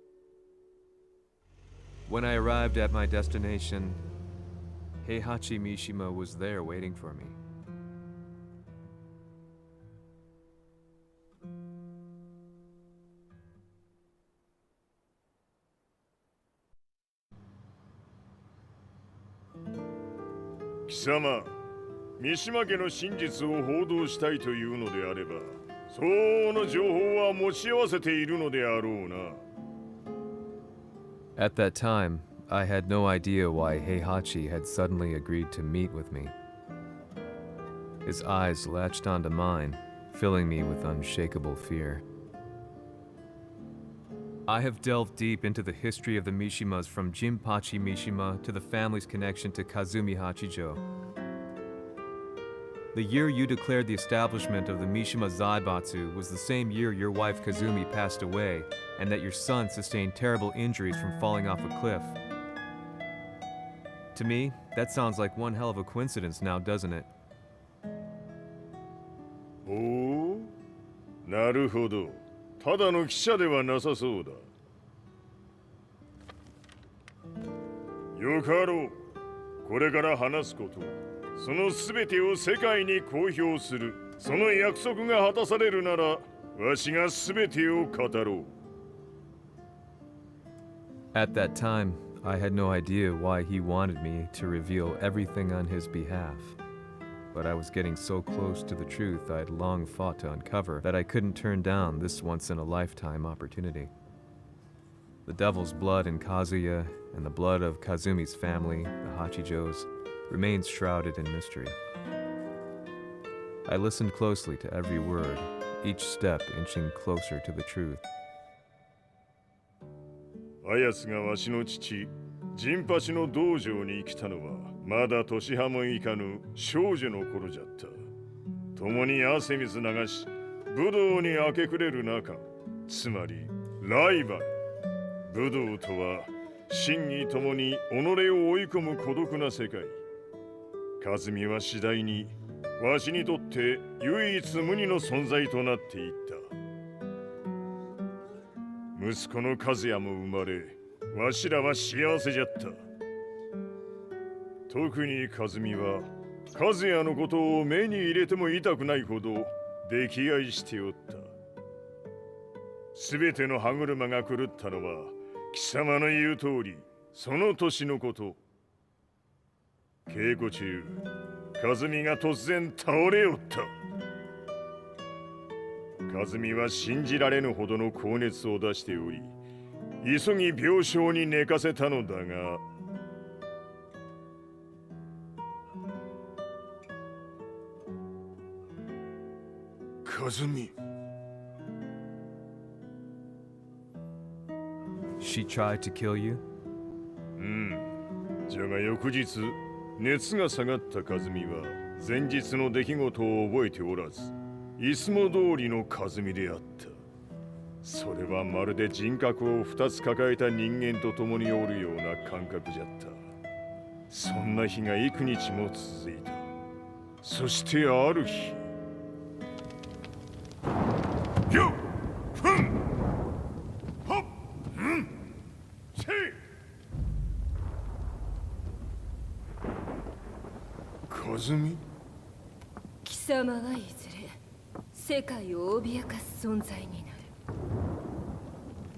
When I arrived at my destination, Heihachi Mishima was there waiting for me. "貴様、三島家の真実を報道したいというのであれば、相応の情報は持ち合わせているのであろうな。" At that time, I had no idea why Heihachi had suddenly agreed to meet with me. His eyes latched onto mine, filling me with unshakable fear. I have delved deep into the history of the Mishimas from Jinpachi Mishima to the family's connection to Kazumi Hachijo. The year you declared the establishment of the Mishima Zaibatsu was the same year your wife Kazumi passed away, and that your son sustained terrible injuries from falling off a cliff. To me, that sounds like one hell of a coincidence now, doesn't it? おお、なるほど。ただの記者ではなさそうだ。よかろう。これから話すことは、そのすべてを世界に公表する。その約束が果たされるなら、わしがすべてを語ろう。At that time, I had no idea why he wanted me to reveal everything on his behalf. But I was getting so close to the truth I'd long fought to uncover that I couldn't turn down this once-in-a-lifetime opportunity. The devil's blood in Kazuya and the blood of Kazumi's family, the Hachijos, remains shrouded in mystery. I listened closely to every word, each step inching closer to the truth. あやつがわしの父、ジンパチの道場に来たのは、まだ年端もいかぬ少女の頃じゃった。共に汗水流し、武道に明け暮れる中、つまりライバル。武道とは、真に共に己を追い込む孤独な世界。和美は次第に、わしにとって唯一無二の存在となっていった。息子の和也も生まれ、わしらは幸せじゃった。特に和美は、和也のことを目に入れても痛くないほど溺愛しておった。すべての歯車が狂ったのは、貴様の言う通り、その年のこと。稽古中、和美が突然倒れおった。和美は信じられぬほどの高熱を出しており、急ぎ病床に寝かせたのだが、和美。She tried to kill you? じゃが翌日、熱が下がった和美は、前日の出来事を覚えておらず、いつも通りの和美であった。それはまるで人格を2つ抱えた人間と共におるような感覚じゃった。そんな日が幾日も続いた。そしてある日、よっふんはっんせい和美。貴様はいずれ世界を脅かす存在になる。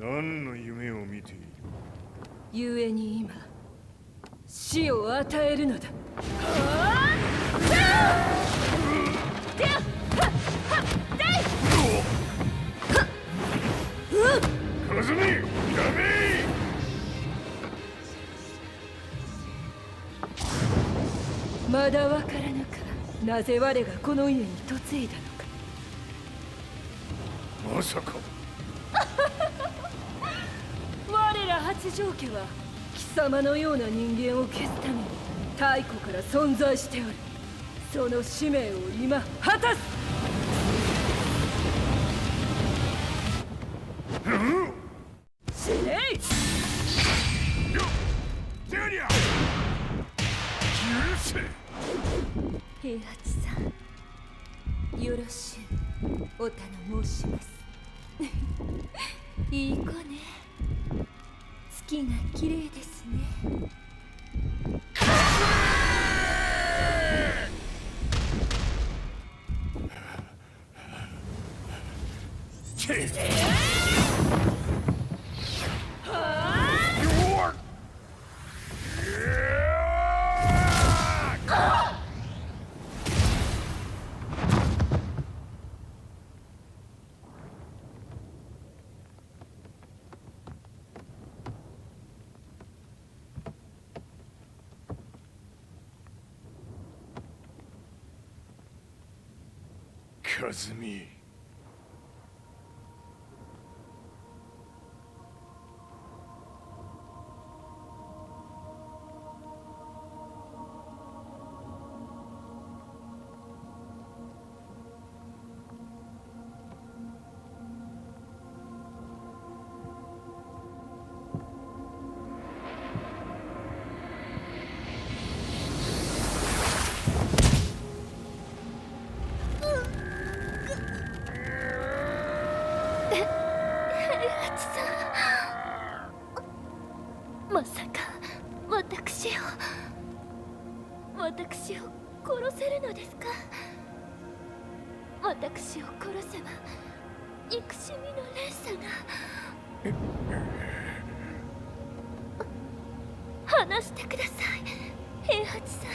何の夢を見ている？故に今死を与えるのだ。和美、ダメ！まだわからぬか。なぜ我がこの家に嫁いだのか。まさか。我ら八丈家は貴様のような人間を消すために太古から存在しておる。その使命を今果たす。死ねい！許せ！平八さん、よろしゅうお頼申します。いい子ね。月が綺麗ですね。和美。まさか私を殺せるのですか？私を殺せば憎しみの連鎖が。話してください、平八さ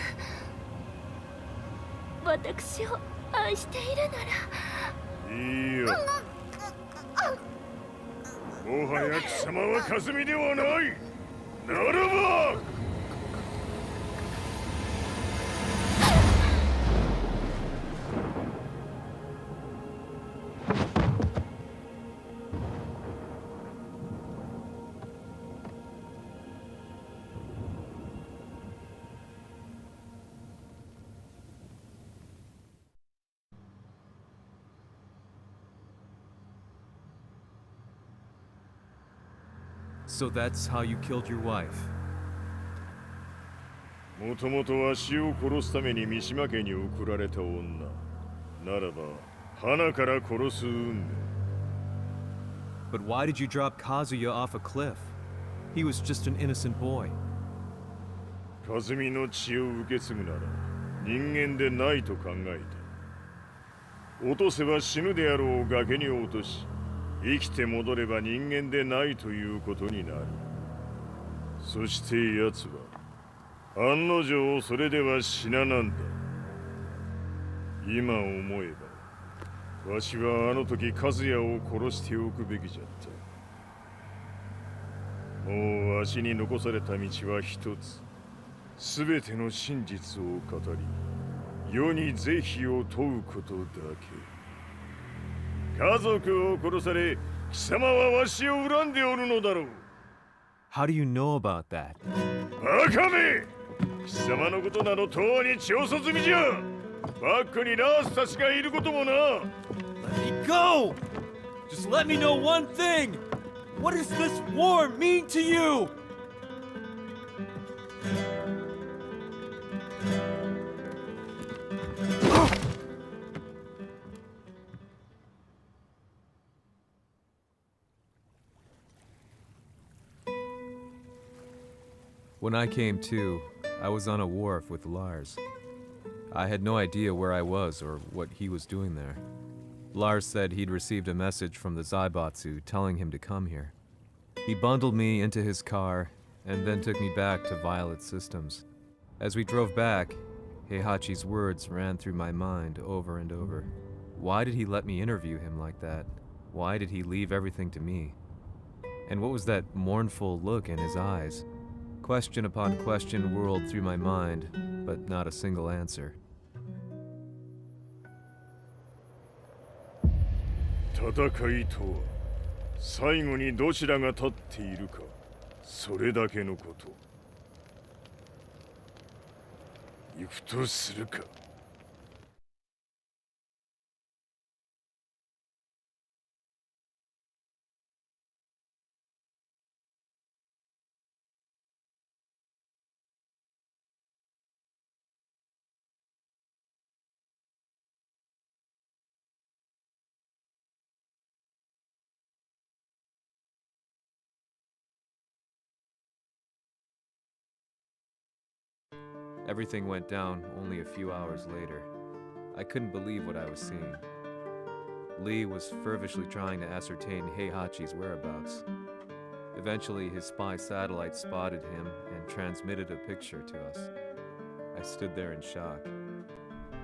ん。私を愛しているなら。いいよ。もはや貴様は和美ではない。ならばSo that's how you killed your wife. もともとわしを殺すために三島家に送られた女ならば花から殺す運命。 But why did you drop Kazuya off a cliff? He was just an innocent boy. 和美の血を受け継ぐなら人間でないと考えた。落とせば死ぬであろう崖に落とし、生きて戻れば人間でないということになる。そして奴は案の定それでは死ななんだ。今思えばわしはあの時和也を殺しておくべきじゃった。もうわしに残された道は一つ。すべての真実を語り世に是非を問うことだけ。家族を殺され貴様はわしを恨んでおるのだろう。 How do you know about that? バカめ！貴様のことなどとうに調査済みじゃ。バックにラースたちがいることもな。 Let me go! Just let me know one thing! What does this war mean to you? When I came to, I was on a wharf with Lars. I had no idea where I was or what he was doing there. Lars said he'd received a message from the Zaibatsu telling him to come here. He bundled me into his car and then took me back to Violet Systems. As we drove back, Heihachi's words ran through my mind over and over. Why did he let me interview him like that? Why did he leave everything to me? And what was that mournful look in his eyes? Question upon question whirled through my mind, but not a single answer. 戦いとは最後にどちらが立っているか、それだけのこと。行くとするか。Everything went down only a few hours later. I couldn't believe what I was seeing. Lee was fervently trying to ascertain Heihachi's whereabouts. Eventually, his spy satellite spotted him and transmitted a picture to us. I stood there in shock.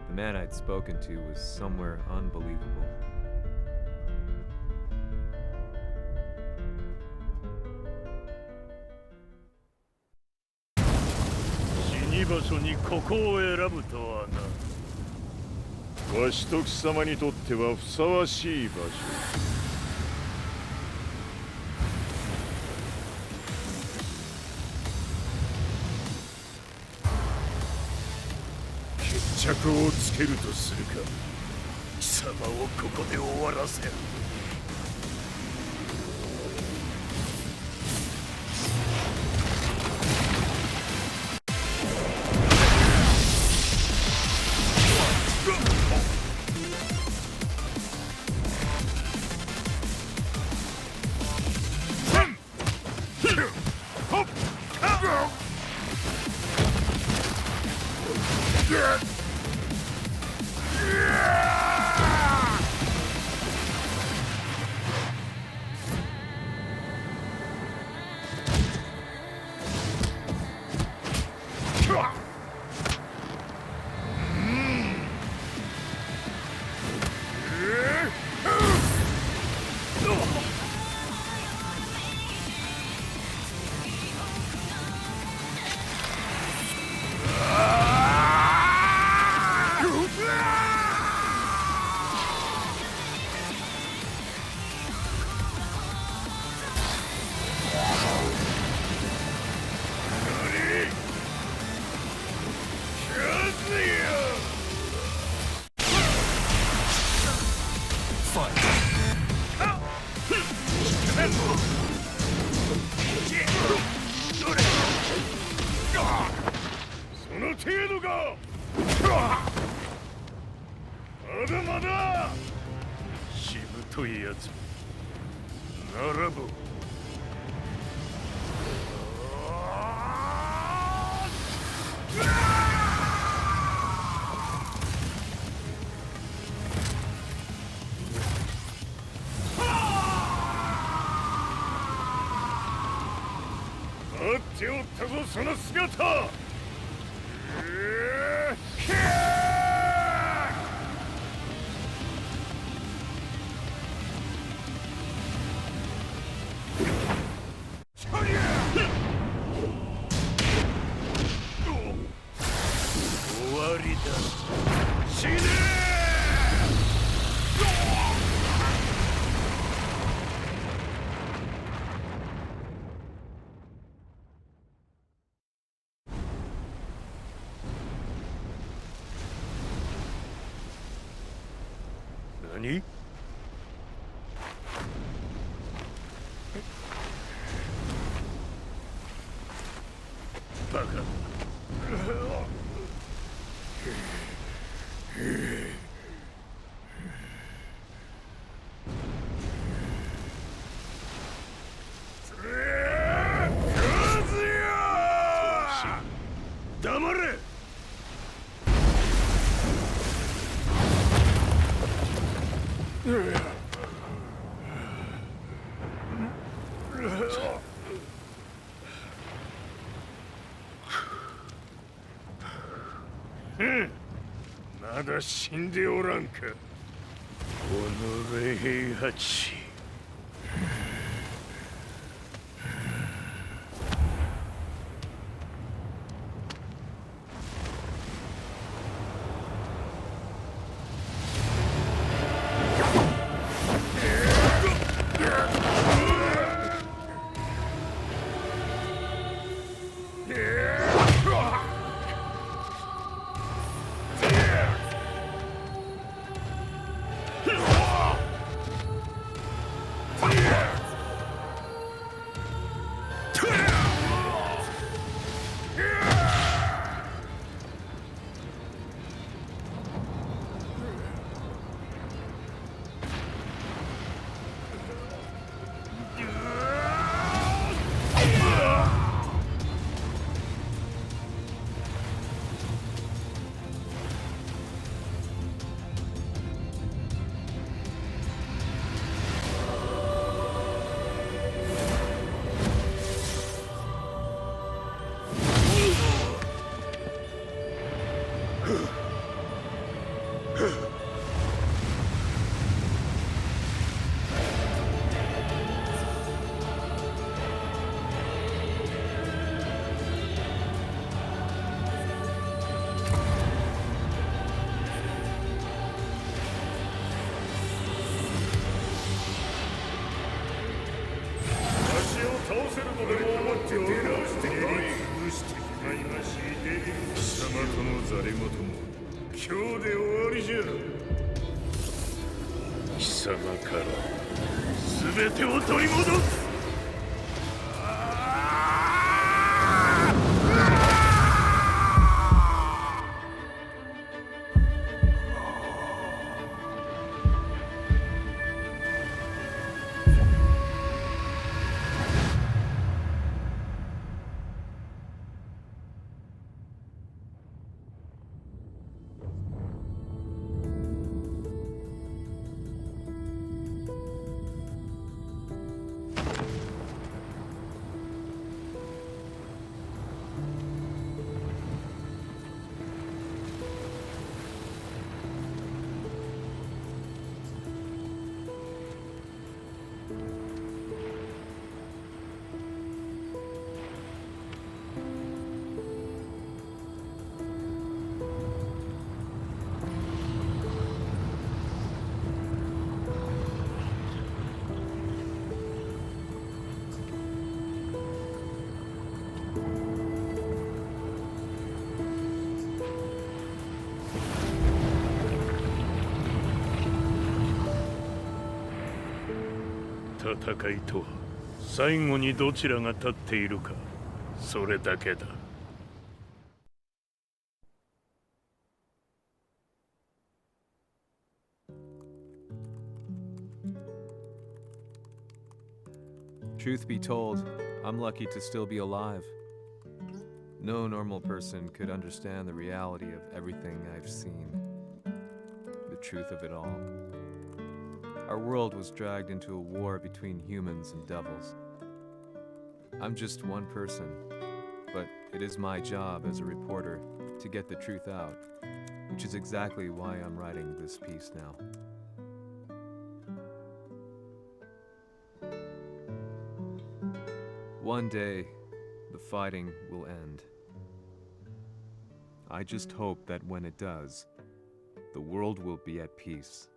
The man I'd spoken to was somewhere unbelievable. 死に場所にここを選ぶとはな。わしと貴様にとってはふさわしい場所。決着をつけるとするか。貴様をここで終わらせる。その程度か。まだまだ。しぶといやつならば。待っておったぞその姿。終わりだ。死ね何？バカ。黙れ。まだ死んでおらんか。おのれ平八。ざれ言も今日で終わりじゃ。貴様から全てを取り戻す。戦いとは最後にどちらが立っているか、それだけだ。Truth be told, I'm lucky to still be alive. No normal person could understand the reality of everything I've seen. The truth of it all. Our world was dragged into a war between humans and devils. I'm just one person, but it is my job as a reporter to get the truth out, which is exactly why I'm writing this piece now. One day, the fighting will end. I just hope that when it does, the world will be at peace.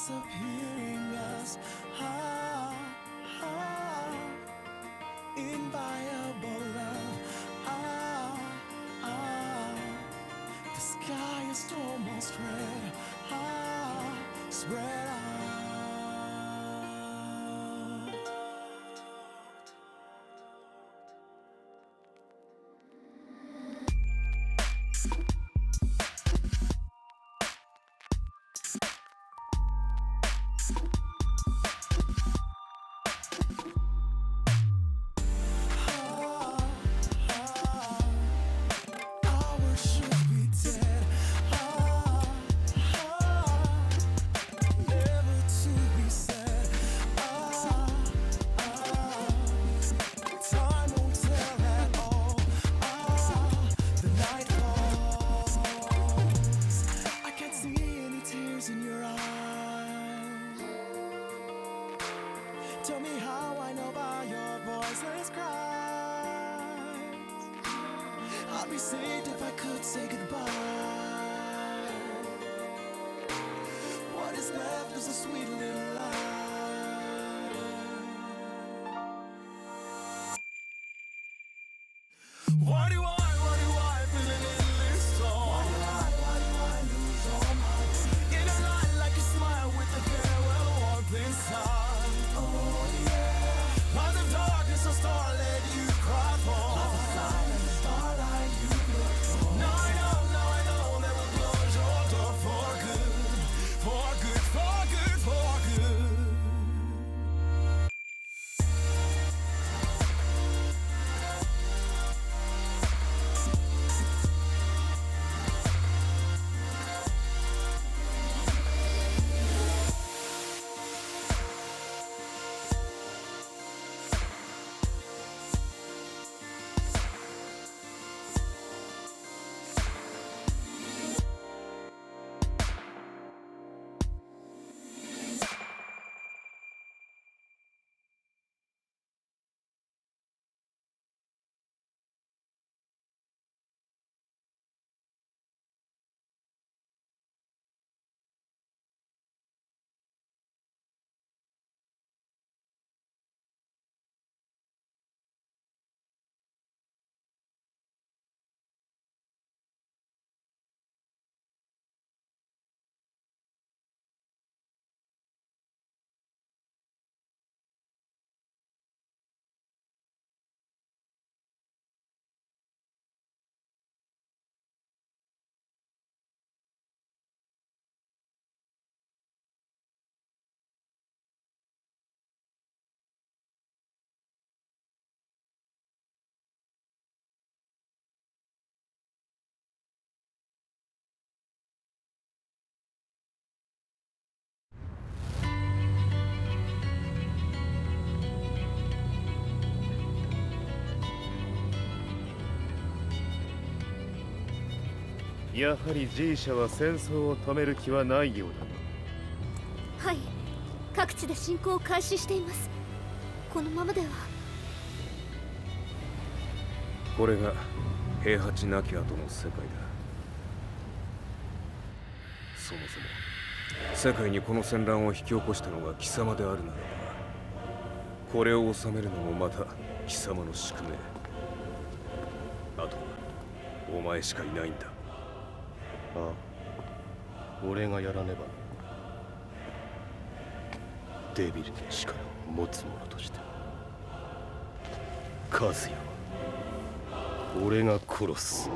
voice of hearing us. Ah, ah, inviolable love. Ah, ah, the sky is almost red. Ah, spread out. Tell me how I know by your voiceless cries. I'd be saved if I could say goodbye. What is left is a sweet little lie. Why do I feel an endless storm? Why do I lose all my dreams? In a light like a smile with the farewell warmth inside. Darkness, a starlet you cry for. Like a silent starlight you look for. Now I know that will close your door for good. For good, for good, for good.やはり G 社は戦争を止める気はないようだな。はい、各地で侵攻を開始しています。このままでは。これが平八なき後の世界だ。そもそも世界にこの戦乱を引き起こしたのが貴様であるならば、これを治めるのもまた貴様の宿命。あとはお前しかいないんだ。ああ、俺がやらねばな。デビルの力を持つ者として。和也は俺が殺す。